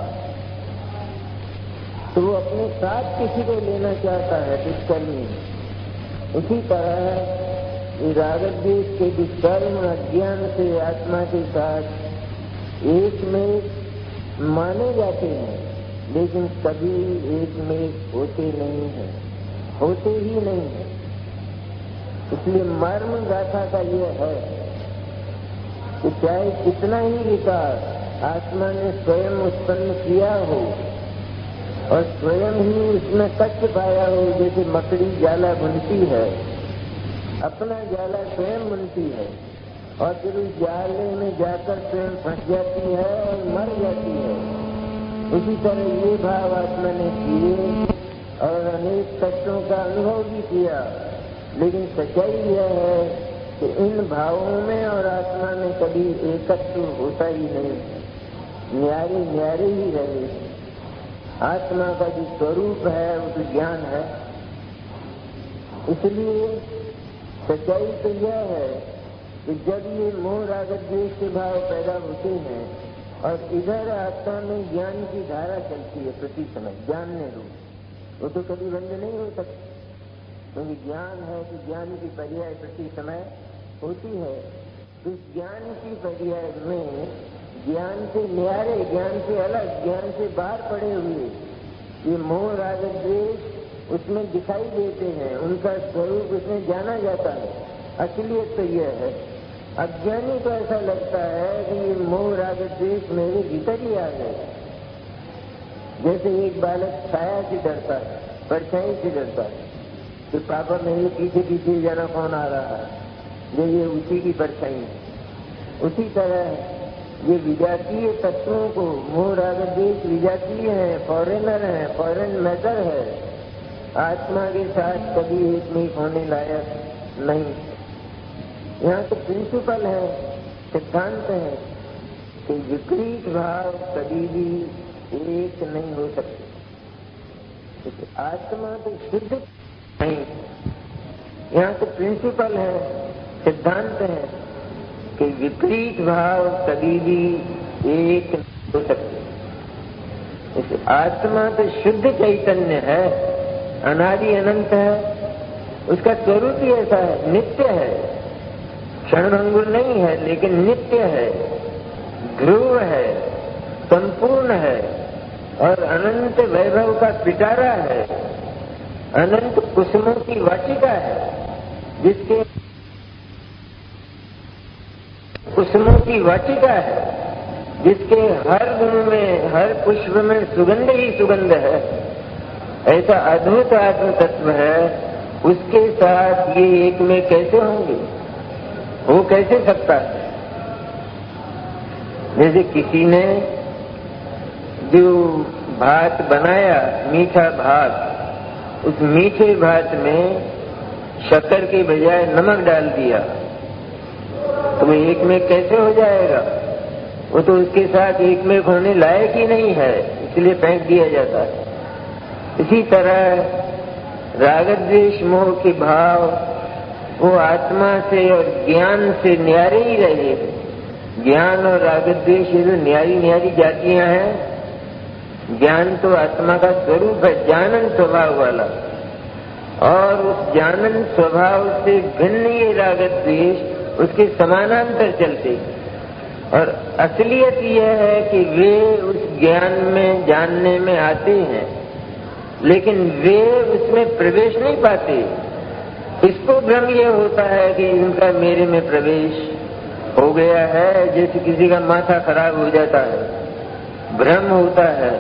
तो वो अपने साथ किसी को लेना चाहता है दुष्कर्मी। उसी तरह राग द्वेष के दुष्कर्म अज्ञान से आत्मा के साथ एक में माने जाते हैं, लेकिन कभी एक में होते नहीं हैं, होते ही नहीं है। इसलिए मर्म गाथा का यह है कि चाहे कितना ही विकार आत्मा ने स्वयं उत्पन्न किया हो और स्वयं ही उसमें कष्ट पाया हो, जैसे मकड़ी जाला बुनती है, अपना जाला स्वयं बुनती है और फिर उस जाले में जाकर स्वयं फंस जाती है और मर जाती है। उसी तरह ये भाव आत्मा ने किए और अनेक कष्टों का अनुभव भी किया, लेकिन सच्चाई यह है कि इन भावों में और आत्मा में कभी एकत्व होता ही नहीं, न्यारे न्यारे ही रहे। आत्मा का जो स्वरूप है वो तो ज्ञान है। इसलिए सच्चाई तो यह है कि जब ये मोह राग द्वेष के भाव पैदा होते हैं और इधर आत्मा में ज्ञान की धारा चलती है प्रति समय, जानने दो, वो तो कभी बंद नहीं हो सकती, क्योंकि ज्ञान है कि ज्ञान की पर्याय प्रति समय होती है। इस ज्ञान की पर्याय में ज्ञान से न्यारे, ज्ञान से अलग, ज्ञान से बाहर पड़े हुए ये मोह राग द्वेष उसमें दिखाई देते हैं, उनका स्वरूप उसमें जाना जाता है। असलियत तो यह है, अज्ञानी को ऐसा लगता है कि ये मोह राग द्वेष मेरे भीतर ही आ गए। जैसे एक बालक छाया से डरता है, परछाई से डरता है, तो पापा मेरे पीछे पीछे जाना कौन आ रहा है, जो ये उसी की परछाई है। उसी तरह ये विजातीय तत्वों को, मोह राग द्वेष विजातीय है, फॉरेनर है, फॉरेन मैटर है, आत्मा के साथ कभी एक में होने लायक नहीं। यहाँ तो प्रिंसिपल है, सिद्धांत है कि विपरीत भाव कभी भी एक नहीं हो सकते। आत्मा तो शुद्ध नहीं, यहाँ तो प्रिंसिपल है, सिद्धांत है कि विपरीत भाव कभी भी एक नहीं हो सकते। आत्मा तो शुद्ध चैतन्य है, अनादि अनंत है, उसका स्वरूप ही ऐसा है, नित्य है, क्षणभंगुर नहीं है, लेकिन नित्य है, ध्रुव है, संपूर्ण है और अनंत वैभव का पिटारा है, अनंत कुसुमों की वाटिका है, जिसके कुसुमों की वाटिका है, जिसके हर गुण में, हर पुष्प में सुगंध ही सुगंध है। ऐसा अद्भुत आत्म तत्व है, उसके साथ ये एक में कैसे होंगे, हो कैसे सकता है। जैसे किसी ने जो भात बनाया, मीठा भात, उस मीठे भात में शक्कर के बजाय नमक डाल दिया, तो वो एक में कैसे हो जाएगा। वो तो उसके साथ एक में होने लायक ही नहीं है, इसलिए फेंक दिया जाता है। इसी तरह राग द्वेष मोह के भाव वो आत्मा से और ज्ञान से न्यारे ही रहे। ज्ञान और राग द्वेष ये जो न्यारी न्यारी जातियां हैं, ज्ञान तो आत्मा का स्वरूप है, जानन स्वभाव वाला, और उस जानन स्वभाव से भिन्न ये राग द्वेष उसके समानांतर चलते और असलियत यह है कि वे उस ज्ञान में जानने में आते हैं, लेकिन वे उसमें प्रवेश नहीं पाते। इसको भ्रम यह होता है कि इनका मेरे में प्रवेश हो गया है, जैसे किसी का माथा खराब हो जाता है, भ्रम होता है।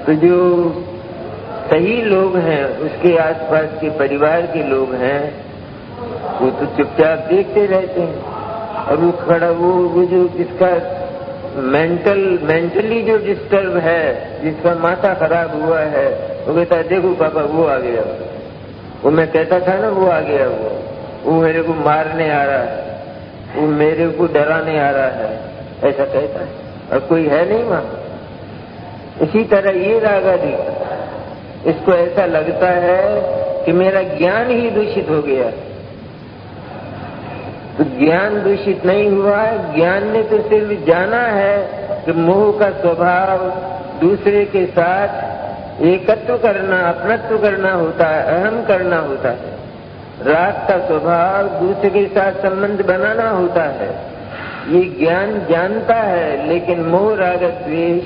तो जो सही लोग हैं, उसके आसपास के परिवार के लोग हैं, वो तो चुपचाप देखते रहते हैं। और वो खड़ा वो जो जिसका मेंटली जो डिस्टर्ब है, जिसका माथा खराब हुआ है, वो कहता है देखो पापा वो आ गया, वो मैं कहता था ना वो आ गया, वो मेरे को मारने आ रहा है, वो मेरे को डराने आ रहा है, ऐसा कहता है। और कोई है नहीं वहां। इसी तरह ये रागादि, इसको ऐसा लगता है कि मेरा ज्ञान ही दूषित हो गया। तो ज्ञान दूषित नहीं हुआ है, ज्ञान ने तो सिर्फ जाना है कि मोह का स्वभाव दूसरे के साथ एकत्व करना, अपनत्व करना होता है, अहम करना होता है। राग का स्वभाव दूसरे के साथ संबंध बनाना होता है। ये ज्ञान जानता है, लेकिन मोह राग द्वेष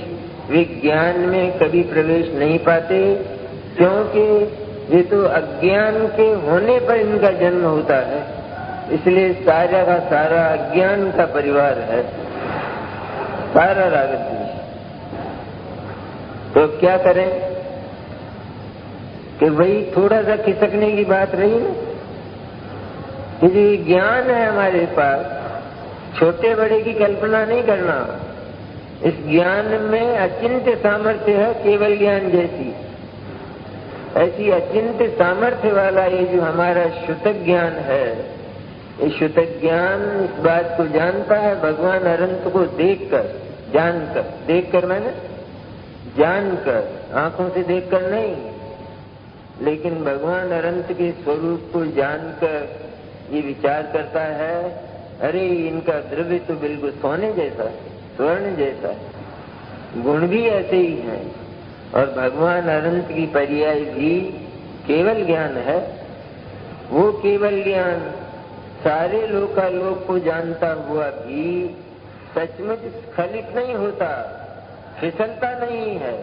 वे ज्ञान में कभी प्रवेश नहीं पाते, क्योंकि ये तो अज्ञान के होने पर इनका जन्म होता है। इसलिए सारा का सारा अज्ञान का परिवार है, सारा राग द्वेष। तो क्या करें कि वही थोड़ा सा खिसकने की बात रही ना, कि ज्ञान है हमारे पास, छोटे बड़े की कल्पना नहीं करना। इस ज्ञान में अचिंत्य सामर्थ्य है, केवल ज्ञान जैसी। ऐसी अचिंत्य सामर्थ्य वाला ये जो हमारा शुतक ज्ञान है, ये शुतक ज्ञान इस बात को जानता है, भगवान अनंत को देखकर, जानकर, देखकर मैंने जानकर, आंखों से देखकर नहीं, लेकिन भगवान अनंत के स्वरूप को जानकर ये विचार करता है, अरे इनका द्रव्य तो बिल्कुल सोने जैसा, स्वर्ण जैसा, गुण भी ऐसे ही हैं। और भगवान अनंत की पर्याय भी केवल ज्ञान है। वो केवल ज्ञान सारे लोकालोक को जानता हुआ भी सचमुच स्खलित नहीं होता, फिसलता नहीं है।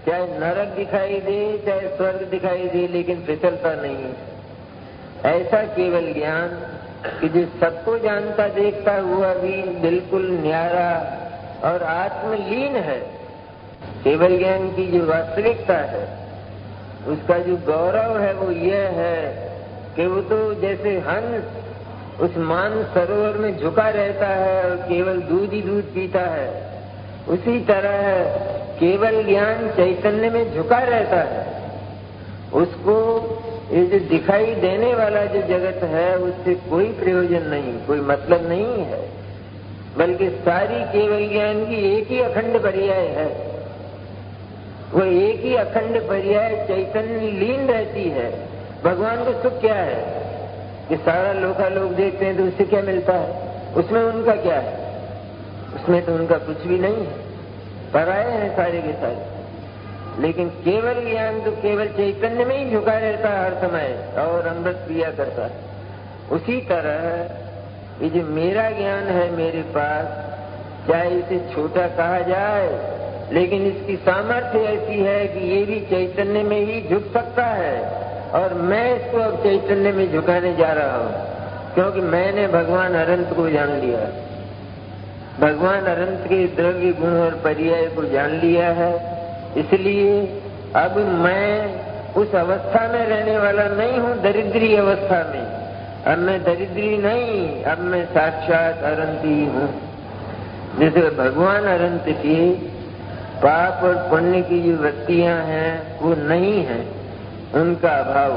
चाहे नरक दिखाई दे, चाहे स्वर्ग दिखाई दे, लेकिन फिसलता नहीं। ऐसा केवल ज्ञान कि जो सबको जानता देखता हुआ भी बिल्कुल न्यारा और आत्मलीन है। केवल ज्ञान की जो वास्तविकता है, उसका जो गौरव है वो यह है कि वो तो जैसे हंस उस मान सरोवर में झुका रहता है और केवल दूध ही दूध पीता है, उसी तरह केवल ज्ञान चैतन्य में झुका रहता है। उसको ये जो दिखाई देने वाला जो जगत है, उससे कोई प्रयोजन नहीं, कोई मतलब नहीं है, बल्कि सारी केवल ज्ञान की एक ही अखंड पर्याय है। वो एक ही अखंड पर्याय चैतन्य लीन रहती है। भगवान को सुख क्या है कि सारा लोकालोक देखते हैं तो उससे क्या मिलता है? उसमें उनका क्या है? उसमें तो उनका कुछ भी नहीं है, पराये हैं सारे के सारे। लेकिन केवल ज्ञान तो केवल चैतन्य में ही झुका रहता है हर समय और अमृत पिया करता है। उसी तरह ये जो मेरा ज्ञान है मेरे पास, चाहे इसे छोटा कहा जाए, लेकिन इसकी सामर्थ्य ऐसी है कि ये भी चैतन्य में ही झुक सकता है। और मैं इसको अब चैतन्य में झुकाने जा रहा हूँ, क्योंकि मैंने भगवान अनंत को जान लिया, भगवान अनंत के द्रव्य गुण और पर्याय को जान लिया है। इसलिए अब मैं उस अवस्था में रहने वाला नहीं हूँ, दरिद्री अवस्था में। अब मैं दरिद्री नहीं, अब मैं साक्षात अनंत ही हूँ। जैसे भगवान अनंत के पाप और पुण्य की जो वृत्तियां हैं वो नहीं है, उनका अभाव।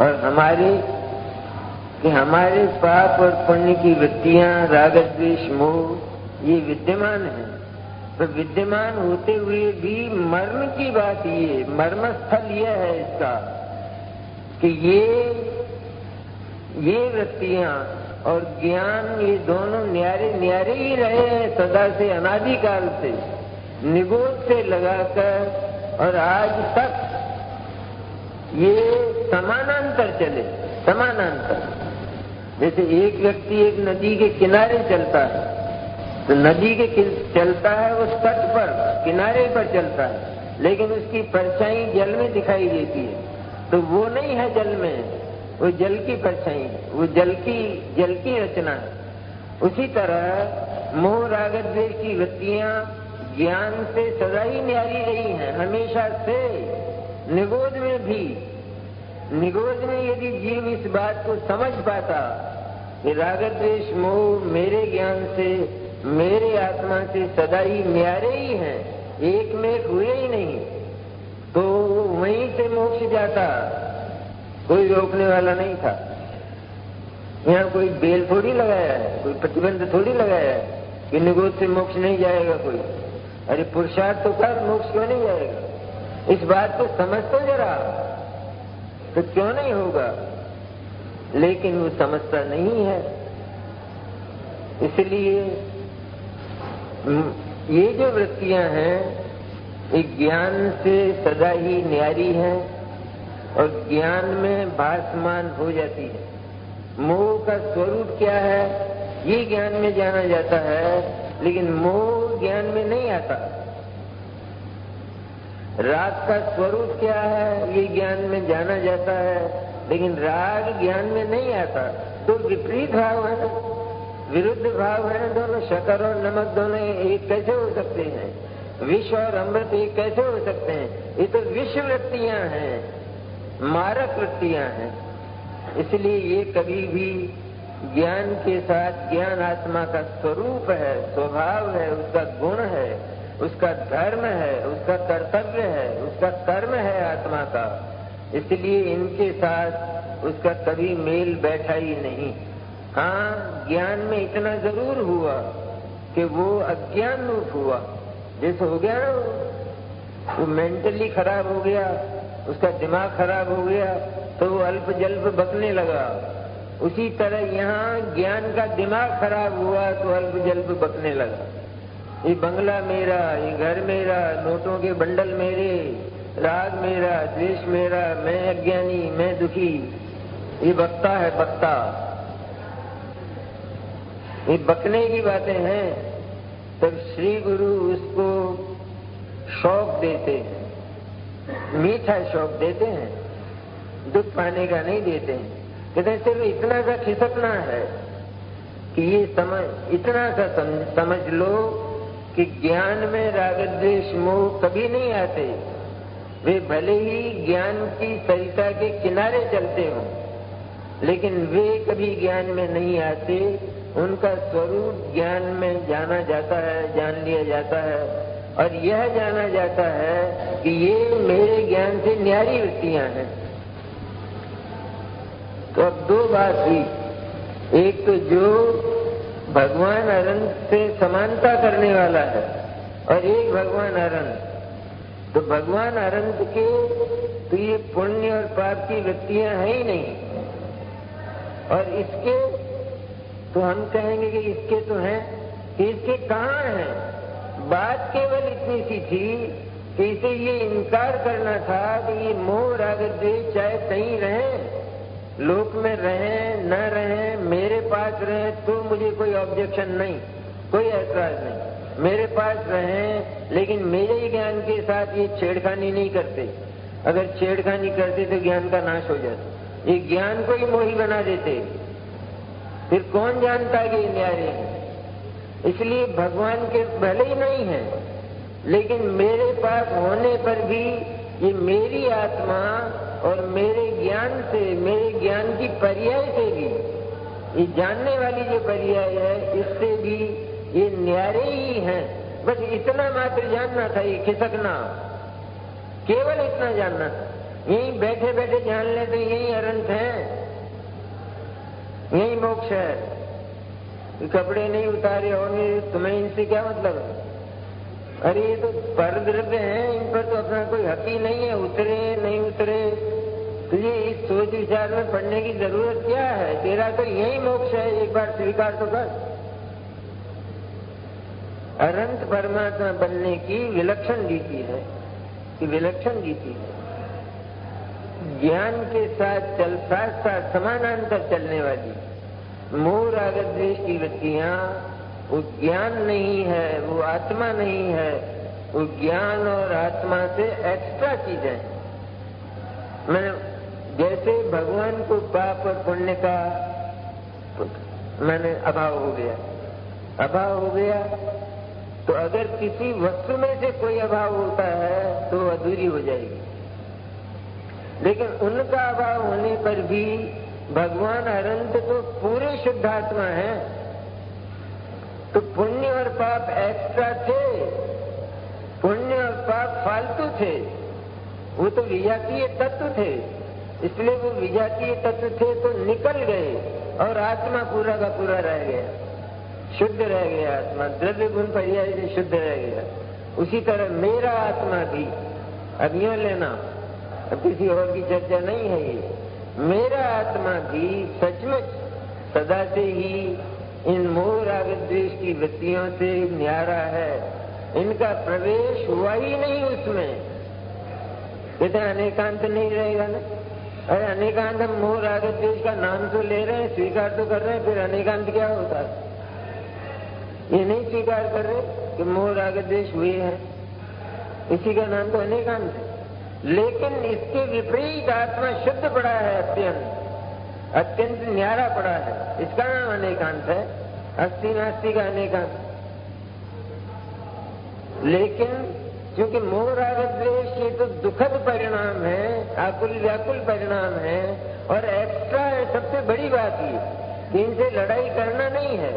और हमारे पाप और पुण्य की वृत्तियां, राग द्वेष मोह, ये विद्यमान है। तो विद्यमान होते हुए भी मर्म की बात, ये मर्म स्थल यह है इसका कि ये वृत्तियां और ज्ञान, ये दोनों न्यारे न्यारे ही रहे हैं सदा से, अनादिकाल से, निगोद से लगाकर और आज तक ये समानांतर चले, समानांतर। जैसे एक व्यक्ति एक नदी के किनारे चलता है, तो नदी के चलता है उस तट पर, किनारे पर चलता है, लेकिन उसकी परछाई जल में दिखाई देती है, तो वो नहीं है जल में, वो जल की परछाई है, वो जल की रचना है। उसी तरह मोह राग द्वेष की वृत्तियां ज्ञान से सदा ही न्यारी रही हैं, हमेशा से। निगोद में भी, निगोद में यदि जीव इस बात को समझ पाता कि राग द्वेष मोह मेरे ज्ञान से, मेरे आत्मा से सदा ही न्यारे ही हैं, एक में एक हुए ही नहीं, तो वहीं से मोक्ष जाता, कोई रोकने वाला नहीं था। यहाँ कोई बेल थोड़ी लगाया है, कोई प्रतिबंध थोड़ी लगाया है कि निगोद से मोक्ष नहीं जाएगा कोई। अरे पुरुषार्थ तो कर, मोक्ष क्यों नहीं जाएगा? इस बात को समझ तो जरा, तो क्यों नहीं होगा? लेकिन वो समझता नहीं है। इसलिए ये जो वृत्तियां हैं, एक ज्ञान से सदा ही न्यारी हैं और ज्ञान में भासमान हो जाती है। मोह का स्वरूप क्या है, ये ज्ञान में जाना जाता है, लेकिन मोह ज्ञान में नहीं आता। राग का स्वरूप क्या है, ये ज्ञान में जाना जाता है, लेकिन राग ज्ञान में नहीं आता। तो विपरीत भाव है, विरुद्ध भाव है दोनों। शक्कर और नमक दोनों एक कैसे हो सकते हैं? विष और अमृत एक कैसे हो सकते हैं? ये तो विष वृत्तियां हैं, मारक वृत्तियां हैं। इसलिए ये कभी भी ज्ञान के साथ, ज्ञान आत्मा का स्वरूप है, स्वभाव है, उसका गुण है, उसका धर्म है, उसका कर्तव्य है, उसका कर्म है आत्मा का। इसलिए इनके साथ उसका कभी मेल बैठा ही नहीं। हाँ, ज्ञान में इतना जरूर हुआ कि वो अज्ञान रूप हुआ। जैसे हो गया ना, वो मेंटली खराब हो गया, उसका दिमाग खराब हो गया, तो वो अल्प जल्प बकने लगा। उसी तरह यहाँ ज्ञान का दिमाग खराब हुआ तो अल्प जल्प बकने लगा। ये बंगला मेरा, ये घर मेरा, नोटों के बंडल मेरे, राग मेरा, द्वेष मेरा, मैं अज्ञानी, मैं दुखी, ये बकता है, बकता। ये बकने की बातें हैं। तब श्री गुरु उसको शौक देते हैं, मीठा शौक देते हैं, दुख पाने का नहीं देते हैं। कहते हैं सिर्फ इतना सा खिसकना है कि ये इतना सा समझ लो कि ज्ञान में राग द्वेष मोह कभी नहीं आते। वे भले ही ज्ञान की सरिता के किनारे चलते हों, लेकिन वे कभी ज्ञान में नहीं आते। उनका स्वरूप ज्ञान में जाना जाता है, जान लिया जाता है, और यह जाना जाता है कि ये मेरे ज्ञान से न्यारी वृत्तियां हैं। तो अब दो बात हुई। एक तो जो भगवान अनंत से समानता करने वाला है, और एक भगवान अनंत। तो भगवान अनंत के तो ये पुण्य और पाप की वृत्तियां हैं ही नहीं, और इसके तो हम कहेंगे कि इसके तो हैं, कि इसके कहाँ हैं। बात केवल इतनी सी थी कि इसे ये इनकार करना था कि ये मोह राग द्वेष चाहे कहीं रहें, लोक में रहें न रहें, मेरे पास रहें तो मुझे कोई ऑब्जेक्शन नहीं, कोई ऐतराज नहीं। मेरे पास रहें, लेकिन मेरे ज्ञान के साथ ये छेड़खानी नहीं करते। अगर छेड़खानी करते तो ज्ञान का नाश हो जाता। ये ज्ञान को ही मोही बना देते, फिर कौन जानता कि ये न्यारे हैं। इसलिए भगवान के भले ही नहीं है, लेकिन मेरे पास होने पर भी ये मेरी आत्मा और मेरे ज्ञान से, मेरे ज्ञान की पर्याय से भी, ये जानने वाली जो पर्याय है, इससे भी ये न्यारे ही हैं। बस इतना मात्र जानना था, ये खिसकना, केवल इतना जानना था। यहीं बैठे बैठे जान ले तो यही अनंत है, यही मोक्ष है। कपड़े नहीं उतारे और नहीं, तुम्हें इनसे क्या मतलब है? अरे ये तो परद्रव्य है, इन पर तो अपना कोई हक ही नहीं है, उतरे नहीं उतरे। तुझे इस सोच विचार में पड़ने की जरूरत क्या है? तेरा तो यही मोक्ष है, एक बार स्वीकार तो कर। अनंत परमात्मा बनने की विलक्षण रीति है, कि विलक्षण रीति है। ज्ञान के साथ साथ समानांतर चलने वाली, मोह राग द्वेष की वृत्तियां वो ज्ञान नहीं है, वो आत्मा नहीं है, वो ज्ञान और आत्मा से एक्स्ट्रा चीज है। मैंने जैसे भगवान को पाप और पुण्य का मैंने अभाव हो गया, तो अगर किसी वस्तु में से कोई अभाव होता है तो अधूरी हो जाएगी। लेकिन उनका अभाव होने पर भी भगवान अनंत तो पूरे शुद्धात्मा है, तो पुण्य और पाप एक्स्ट्रा थे, पुण्य और पाप फालतू थे, वो तो विजातीय तत्व थे, इसलिए वो विजातीय तत्व थे तो निकल गए और आत्मा पूरा का पूरा रह गया, शुद्ध रह गया। आत्मा द्रव्य गुण पर्याय से शुद्ध रह गया। उसी तरह मेरा आत्मा भी, अब यूं लेना, अब किसी और की चर्चा नहीं है ये, मेरा आत्मा भी सचमुच सदा से ही इन मोह राग द्वेष की वृत्तियों से न्यारा है, इनका प्रवेश हुआ ही नहीं उसमें। कहते अनेकांत नहीं रहेगा ना, अरे अनेकांत हम मोह राग द्वेष का नाम तो ले रहे हैं, स्वीकार तो कर रहे हैं, फिर अनेकांत क्या होता है? ये नहीं स्वीकार कर रहे कि मोह राग द्वेष हुए हैं, इसी का नाम तो अनेकांत है। लेकिन इसके विपरीत आत्मा शुद्ध पड़ा है, अत्यंत न्यारा पड़ा है, इसका नाम अनेकांत है, अस्थि नास्ति का अनेकांत। लेकिन क्योंकि मोह राग द्वेष ये तो दुखद परिणाम है, आकुल व्याकुल परिणाम है और एक्स्ट्रा है। सबसे बड़ी बात ये, इनसे लड़ाई करना नहीं है,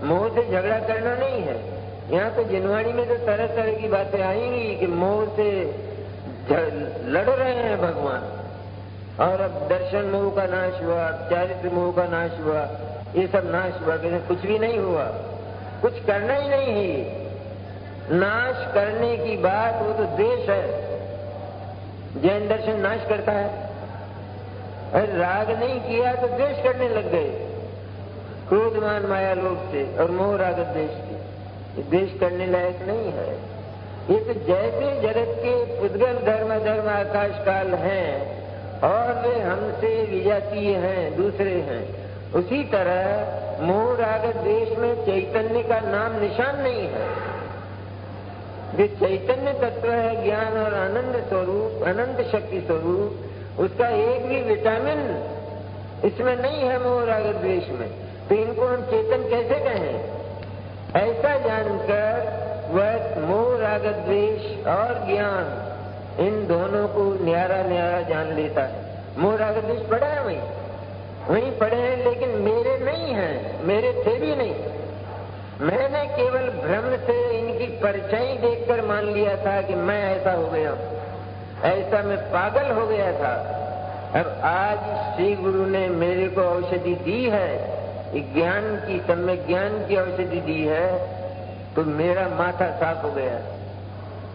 मोह से झगड़ा करना नहीं है। यहाँ तो जिनवाणी में तो तरह तरह की बातें आएंगी कि मोह से लड़ रहे हैं भगवान, और अब दर्शन मोह का नाश हुआ, चारित्र मोह का नाश हुआ, ये सब नाश हुआ। कुछ भी नहीं हुआ, कुछ करना ही नहीं है। नाश करने की बात वो तो द्वेष है। जैन दर्शन नाश करता है, अरे राग नहीं किया तो द्वेष करने लग गए, क्रोधमान माया लोभ से और मोह राग द्वेष से। द्वेष करने लायक नहीं है। ये तो जैसे जगत के पुद्गल धर्म आकाश काल हैं और वे हमसे विजातीय हैं, दूसरे हैं, उसी तरह मोह राग द्वेष में चैतन्य का नाम निशान नहीं है। जो चैतन्य तत्व है, ज्ञान और आनंद स्वरूप, अनंत शक्ति स्वरूप, उसका एक भी विटामिन इसमें नहीं है मोह राग द्वेष में। तो इनको हम चेतन कैसे कहें? ऐसा जानकर वह मोह राग द्वेष और ज्ञान इन दोनों को न्यारा न्यारा जान लेता है। मोह राग द्वेष पड़ा है वहीं पड़े हैं, लेकिन मेरे नहीं हैं, मेरे थे भी नहीं। मैंने केवल भ्रम से इनकी परछाई देखकर मान लिया था कि मैं ऐसा हो गया, ऐसा मैं पागल हो गया था। अब आज श्री गुरु ने मेरे को औषधि दी है, ज्ञान की, सम्यक ज्ञान की औषधि दी है, तो मेरा माथा साफ हो गया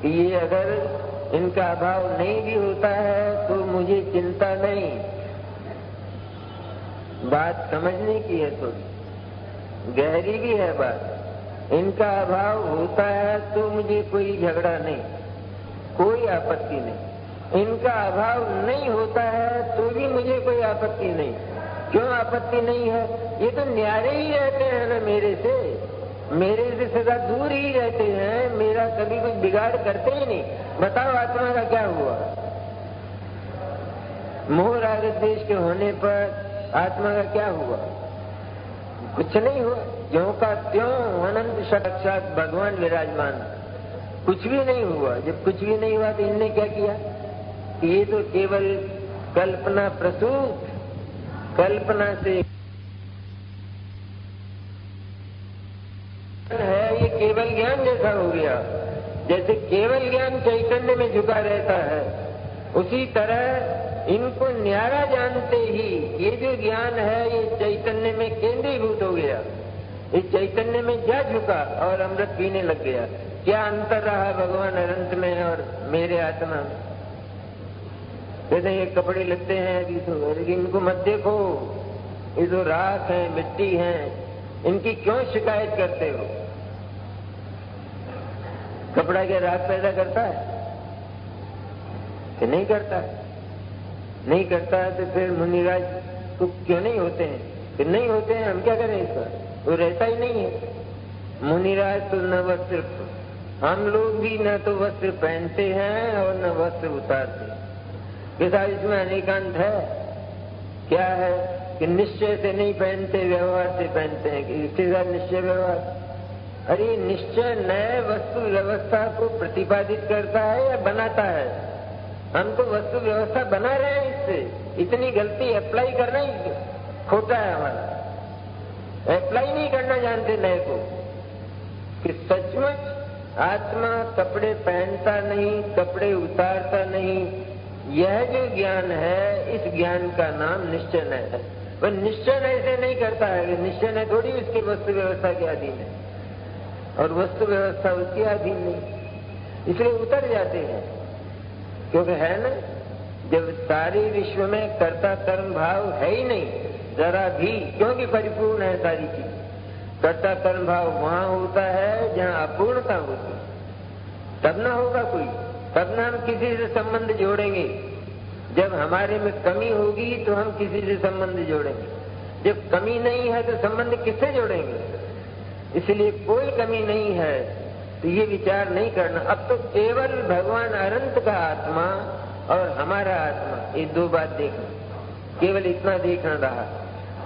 कि ये अगर इनका अभाव नहीं भी होता है तो मुझे चिंता नहीं। बात समझने की है, थोड़ी गहरी भी है बात। इनका अभाव होता है तो मुझे कोई झगड़ा नहीं, कोई आपत्ति नहीं। इनका अभाव नहीं होता है तो भी मुझे कोई आपत्ति नहीं। क्यों आपत्ति नहीं है? ये तो न्यारे ही रहते हैं ना मेरे से सदा दूर ही रहते हैं, मेरा कभी कुछ बिगाड़ करते ही नहीं। बताओ आत्मा का क्या हुआ? मोह राग द्वेष के होने पर आत्मा का क्या हुआ? कुछ नहीं हुआ, ज्यों का त्यों अनंत साक्षात भगवान विराजमान, कुछ भी नहीं हुआ। जब कुछ भी नहीं हुआ तो इनने क्या किया? ये तो केवल कल्पना प्रसूत, कल्पना से है, ये केवल ज्ञान जैसा हो गया। जैसे केवल ज्ञान चैतन्य में झुका रहता है, उसी तरह इनको न्यारा जानते ही ये जो ज्ञान है ये चैतन्य में केंद्रीभूत हो गया। इस चैतन्य में जा झुका और अमृत पीने लग गया। क्या अंतर रहा भगवान अनंत में और मेरे आत्मा में? जैसे ये कपड़े लगते हैं अभी तो, इनको मत देखो, ये तो राख है, मिट्टी है, इनकी क्यों शिकायत करते हो? कपड़ा क्या राख पैदा करता है कि नहीं करता है? नहीं करता है तो फिर मुनिराज को क्यों नहीं होते हैं? फिर नहीं होते हैं, हम क्या करें इसका? वो रहता ही नहीं है। मुनिराज तो न वस्त्र, हम लोग भी न तो वस्त्र पहनते हैं और न वस्त्र उतारते। कैसा इसमें अनेकांत है? क्या है कि निश्चय से नहीं पहनते, व्यवहार से पहनते हैं। कि इसके साथ निश्चय व्यवहार, अरे निश्चय नए वस्तु व्यवस्था को प्रतिपादित करता है या बनाता है? हम तो वस्तु व्यवस्था बना रहे हैं। इससे इतनी गलती अप्लाई करना ही खोटा है हमारा। अप्लाई नहीं करना जानते नए को, कि सचमुच आत्मा कपड़े पहनता नहीं, कपड़े उतारता नहीं। यह जो ज्ञान है, इस ज्ञान का नाम निश्चय नय है। वह निश्चय नय से नहीं करता है। निश्चय नय थोड़ी उसकी वस्तु व्यवस्था के अधीन है और वस्तु व्यवस्था उसके अधीन नहीं, इसलिए उतर जाते हैं। क्योंकि है ना, जब सारे विश्व में कर्ता कर्म भाव है ही नहीं जरा भी, क्योंकि परिपूर्ण है सारी चीज। कर्ता कर्म भाव वहां होता है जहां अपूर्णता होती है, तब ना होगा कोई, तब ना हम किसी से संबंध जोड़ेंगे। जब हमारे में कमी होगी तो हम किसी से संबंध जोड़ेंगे। जब कमी नहीं है तो संबंध किससे जोड़ेंगे? इसलिए कोई कमी नहीं है तो ये विचार नहीं करना। अब तो केवल भगवान अनंत का आत्मा और हमारा आत्मा, ये दो बात देखना, केवल इतना देखना रहा।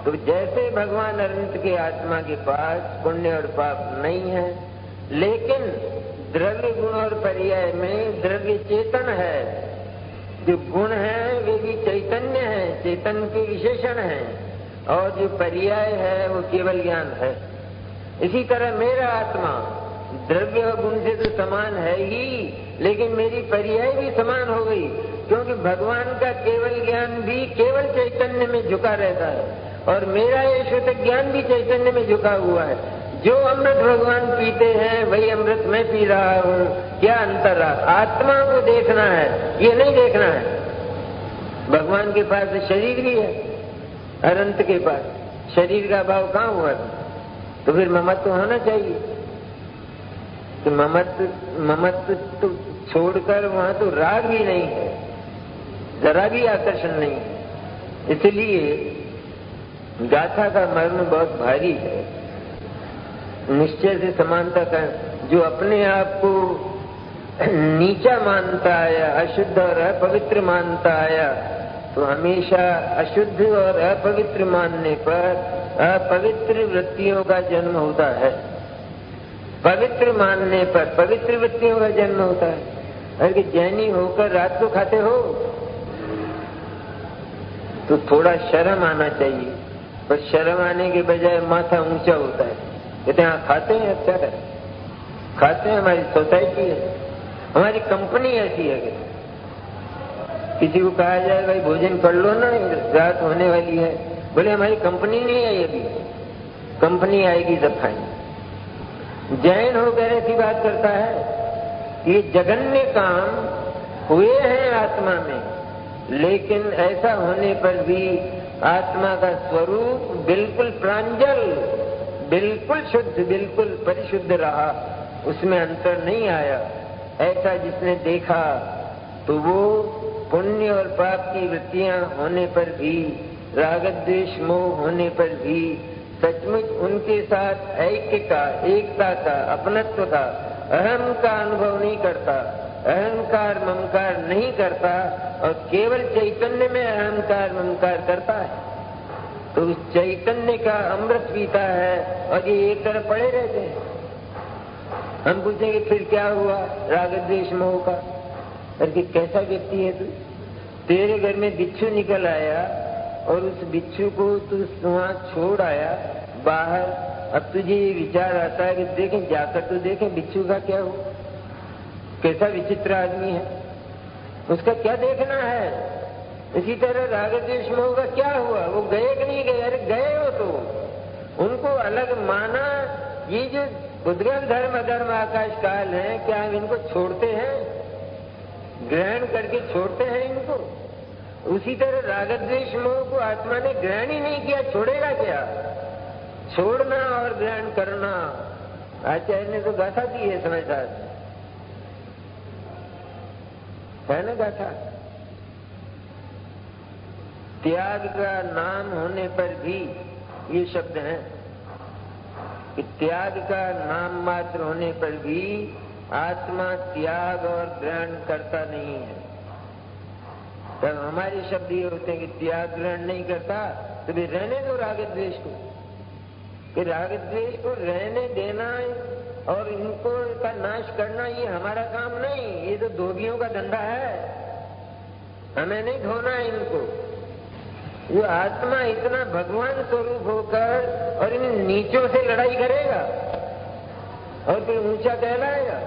तो जैसे भगवान अनंत के आत्मा के पास पुण्य और पाप नहीं है, लेकिन द्रव्य गुण और पर्याय में द्रव्य चेतन है। जो गुण है वे भी चैतन्य है, चेतन के विशेषण है, और जो पर्याय है वो केवल ज्ञान है। इसी तरह मेरा आत्मा द्रव्य और गुण से तो समान है ही, लेकिन मेरी पर्याय भी समान हो गई, क्योंकि भगवान का केवल ज्ञान भी केवल चैतन्य में झुका रहता है और मेरा ये शुद्ध ज्ञान भी चैतन्य में झुका हुआ है। जो अमृत भगवान पीते हैं वही अमृत मैं पी रहा हूँ। क्या अंतर रहा? आत्मा को देखना है, ये नहीं देखना है। भगवान के पास शरीर भी है, अनंत के पास शरीर का भाव कहाँ हुआ? तो फिर ममत्व होना चाहिए। तो ममत्व तो छोड़कर वहां तो राग भी नहीं है, जरा भी आकर्षण नहीं है। इसलिए गाथा का मर्म बहुत भारी है। निश्चय से समानता का, जो अपने आप को नीचा मानता आया, अशुद्ध और अपवित्र मानता आया, तो हमेशा अशुद्ध और अपवित्र मानने पर अपवित्र वृत्तियों का जन्म होता है। पवित्र मानने पर पवित्र वृत्तियों का जन्म होता है। अगर जैनी होकर रात को खाते हो तो थोड़ा शर्म आना चाहिए, पर शर्म आने के बजाय माथा ऊंचा होता है। कहते हैं खाते हैं, अच्छा है, खाते हैं, हमारी सोसाइटी है, हमारी कंपनी ऐसी है। किसी को कहा जाए भाई भोजन कर लो ना, रात होने वाली है, बोले हमारी कंपनी नहीं आई अभी, कंपनी आएगी जब खाएंगे। जैन होकर ऐसी बात करता है। ये जघन्य काम हुए हैं आत्मा में, लेकिन ऐसा होने पर भी आत्मा का स्वरूप बिल्कुल प्रांजल, बिल्कुल शुद्ध, बिल्कुल परिशुद्ध रहा, उसमें अंतर नहीं आया। ऐसा जिसने देखा तो वो पुण्य और पाप की वृत्तियां होने पर भी, राग द्वेष मोह होने पर भी सचमुच उनके साथ ऐक्य का, एकता का, अपनत्व का, अहम का अनुभव नहीं करता, अहंकार ममकार नहीं करता, और केवल चैतन्य में अहंकार ममकार करता है। तो उस चैतन्य का अमृत पीता है और ये एक तरफ पड़े रहते हैं। हम पूछेंगे फिर क्या हुआ राग द्वेष मोह का? अरे कैसा व्यक्ति है तू? तेरे घर में बिच्छू निकल आया और उस बिच्छू को तू वहां छोड़ आया बाहर। अब तुझे ये विचार आता है कि देखें, जाकर तो देखें बिच्छू का क्या हुआ, कैसा विचित्र आदमी है, उसका क्या देखना है। इसी तरह राग द्वेष मोह का क्या हुआ, वो गए कि नहीं गए? अरे गए हो तो उनको अलग माना। ये जो बुद्धिगत धर्म अधर्म आकाश काल है, क्या हम इनको छोड़ते हैं? ग्रहण करके छोड़ते हैं इनको। उसी तरह राग द्वेष मोह को आत्मा ने ग्रहण ही नहीं किया, छोड़ेगा क्या? छोड़ना और ग्रहण करना, आचार्य ने तो गाथा दी है समझदार है ना गाथा। त्याग का नाम होने पर भी ये शब्द हैं कि त्याग का नाम मात्र होने पर भी आत्मा त्याग और ग्रहण करता नहीं है। तब हमारे शब्द ये होते हैं कि त्याग ग्रहण नहीं करता, तो भी रहने दो राग द्वेष को, कि राग द्वेष को रहने देना और इनको का नाश करना ये हमारा काम नहीं, ये तो धोबियों का धंधा है, हमें नहीं धोना है इनको। ये आत्मा इतना भगवान स्वरूप होकर और इन नीचों से लड़ाई करेगा और फिर ऊंचा कहलाएगा,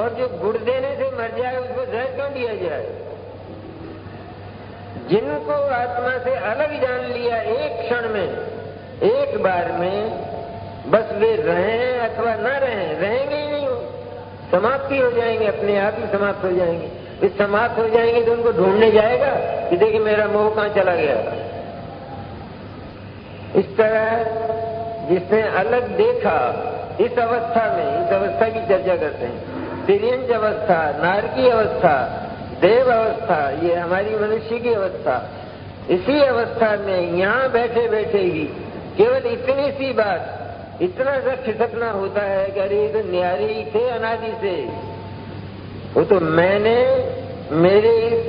और जो गुड़ देने से मर जाए उसको जहर क्यों दिया जाए? जिनको आत्मा से अलग जान लिया एक क्षण में, एक बार में, बस वे रहें अथवा न रहें, रहेंगे ही नहीं, हो समाप्ति हो जाएंगे, अपने आप ही समाप्त हो जाएंगे। इस समाप्त हो जाएंगे तो उनको ढूंढने जाएगा कि देखिए मेरा मोह कहाँ चला गया। इस तरह जिसने अलग देखा, इस अवस्था में, इस अवस्था की चर्चा करते हैं, तिर्यंच अवस्था, नारकी अवस्था, देव अवस्था, ये हमारी मनुष्य की अवस्था। इसी अवस्था में यहाँ बैठे बैठे ही केवल इतनी सी बात, इतना सा खिसकना होता है कि अरे ये तो न्यारे ही थे अनादि से, वो तो मैंने मेरे इस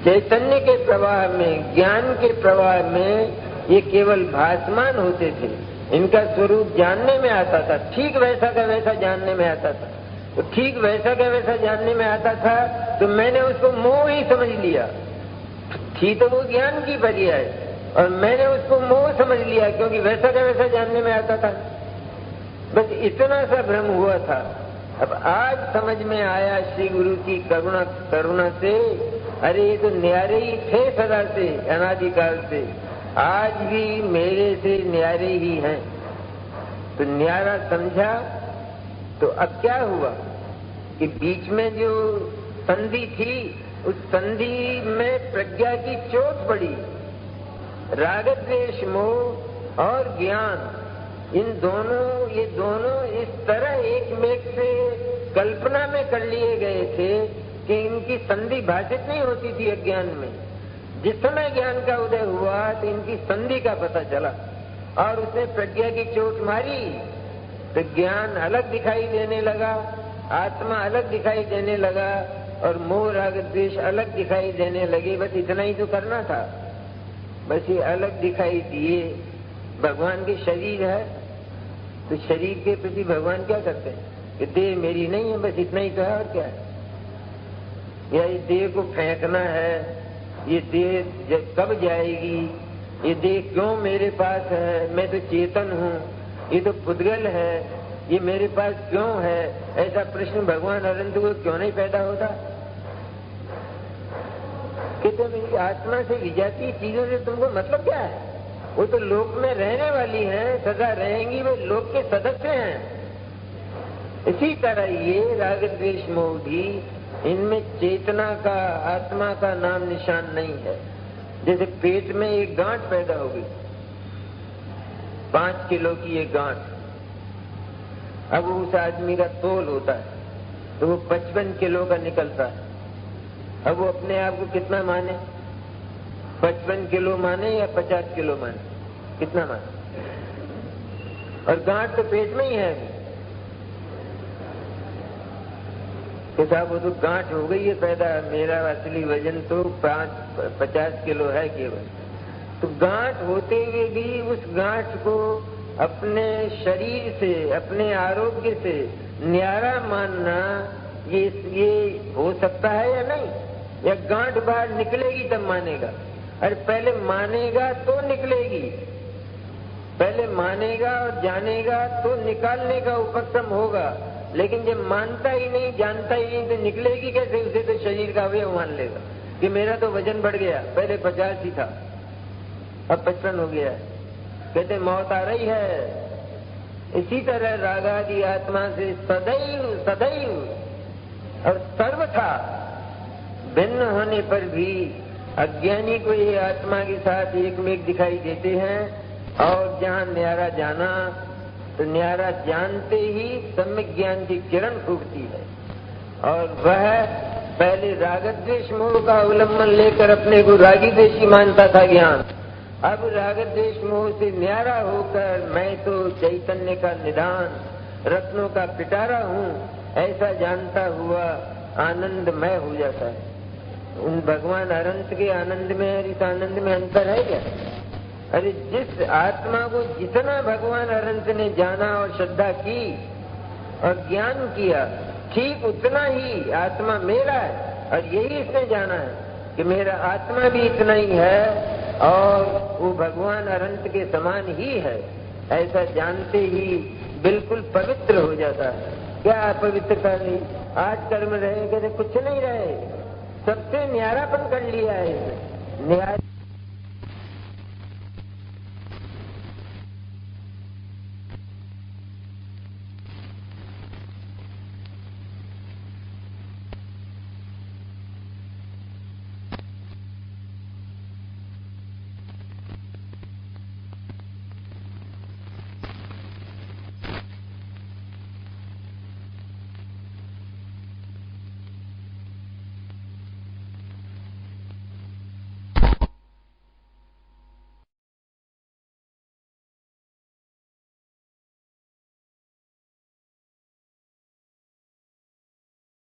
चैतन्य के प्रवाह में, ज्ञान के प्रवाह में ये केवल भासमान होते थे, इनका स्वरूप जानने में आता था, ठीक वैसा का वैसा जानने में आता था। तो ठीक वैसा का वैसा जानने में आता था तो मैंने उसको मोह ही समझ लिया। थी तो वो ज्ञान की पर्याय और मैंने उसको मोह समझ लिया क्योंकि वैसा का वैसा जानने में आता था। बस इतना सा भ्रम हुआ था। अब आज समझ में आया श्री गुरु की करुणा से, अरे ये तो न्यारे ही थे सदा से, अनादिकाल से, आज भी मेरे से न्यारे ही हैं। तो न्यारा समझा तो अब क्या हुआ कि बीच में जो संधि थी, उस संधि में प्रज्ञा की चोट पड़ी। राग द्वेष मोह और ज्ञान, इन दोनों, ये दोनों इस तरह एक मेघ से कल्पना में कर लिए गए थे कि इनकी संधि भाषित नहीं होती थी अज्ञान में। जिस समय ज्ञान का उदय हुआ तो इनकी संधि का पता चला और उसने प्रज्ञा की चोट मारी तो ज्ञान अलग दिखाई देने लगा, आत्मा अलग दिखाई देने लगा और मोह राग द्वेष अलग दिखाई देने लगे। बस इतना ही तो करना था। बस ये अलग दिखाई दिए। भगवान के शरीर है तो शरीर के प्रति भगवान क्या करते हैं कि देह मेरी नहीं है, बस इतना ही तो है और क्या है। या इस देह को फेंकना है, ये देह कब जाएगी, ये देह क्यों मेरे पास है, मैं तो चेतन हूँ, ये तो पुद्गल है, ये मेरे पास क्यों है, ऐसा प्रश्न भगवान अनंत को क्यों नहीं पैदा होता? कहते मेरी आत्मा से विजातीय चीजों से तुमको मतलब क्या है? वो तो लोक में रहने वाली हैं, सदा रहेंगी, वो लोक के सदस्य हैं। इसी तरह ये राग द्वेष मोह भी, इनमें चेतना का, आत्मा का नाम निशान नहीं है। जैसे पेट में एक गांठ पैदा हो गई, 5 किलो की एक गांठ, अब उस आदमी का तोल होता है तो वो 55 किलो का निकलता है। अब वो अपने आप को कितना माने, 55 किलो माने या 50 किलो माने, कितना माने? और गांठ तो पेट में ही है। कि साहब वो तो गांठ हो गई है पैदा, मेरा असली वजन तो 50 किलो है केवल। तो गांठ होते हुए भी उस गांठ को अपने शरीर से, अपने आरोग्य से न्यारा मानना, ये हो सकता है या नहीं? या गांठ बाहर निकलेगी तब मानेगा? अरे पहले मानेगा तो निकलेगी, पहले मानेगा और जानेगा तो निकालने का उपक्रम होगा। लेकिन जब मानता ही नहीं, जानता ही नहीं तो निकलेगी कैसे? उसे तो शरीर का अवयव मान लेगा कि मेरा तो वजन बढ़ गया, पहले 50 ही था अब 55 हो गया। कहते मौत आ रही है। इसी तरह रागादि आत्मा से सदैव और सर्वथा भिन्न होने पर भी अज्ञानी को ये आत्मा के साथ एकमेक दिखाई देते हैं। और जहाँ न्यारा जाना तो न्यारा जानते ही सम्यक ज्ञान की किरण फूटती है और वह पहले राग द्वेष मोह का अवलंबन लेकर अपने को रागी द्वेषी मानता था ज्ञान, अब राग द्वेष मोह से न्यारा होकर मैं तो चैतन्य का निदान रत्नों का पिटारा हूँ, ऐसा जानता हुआ आनंदमय हो जाता है। उन भगवान अनंत के आनंद में और इस आनंद में अंतर है क्या? अरे जिस आत्मा को जितना भगवान अनंत ने जाना और श्रद्धा की और ज्ञान किया, ठीक उतना ही आत्मा मेरा है। और यही इसने जाना है कि मेरा आत्मा भी इतना ही है और वो भगवान अनंत के समान ही है। ऐसा जानते ही बिल्कुल पवित्र हो जाता है। क्या अपवित्रता नहीं? आज कर्म रहे, कहते कुछ नहीं रहे, सबसे न्यारापन कर लिया है। न्याय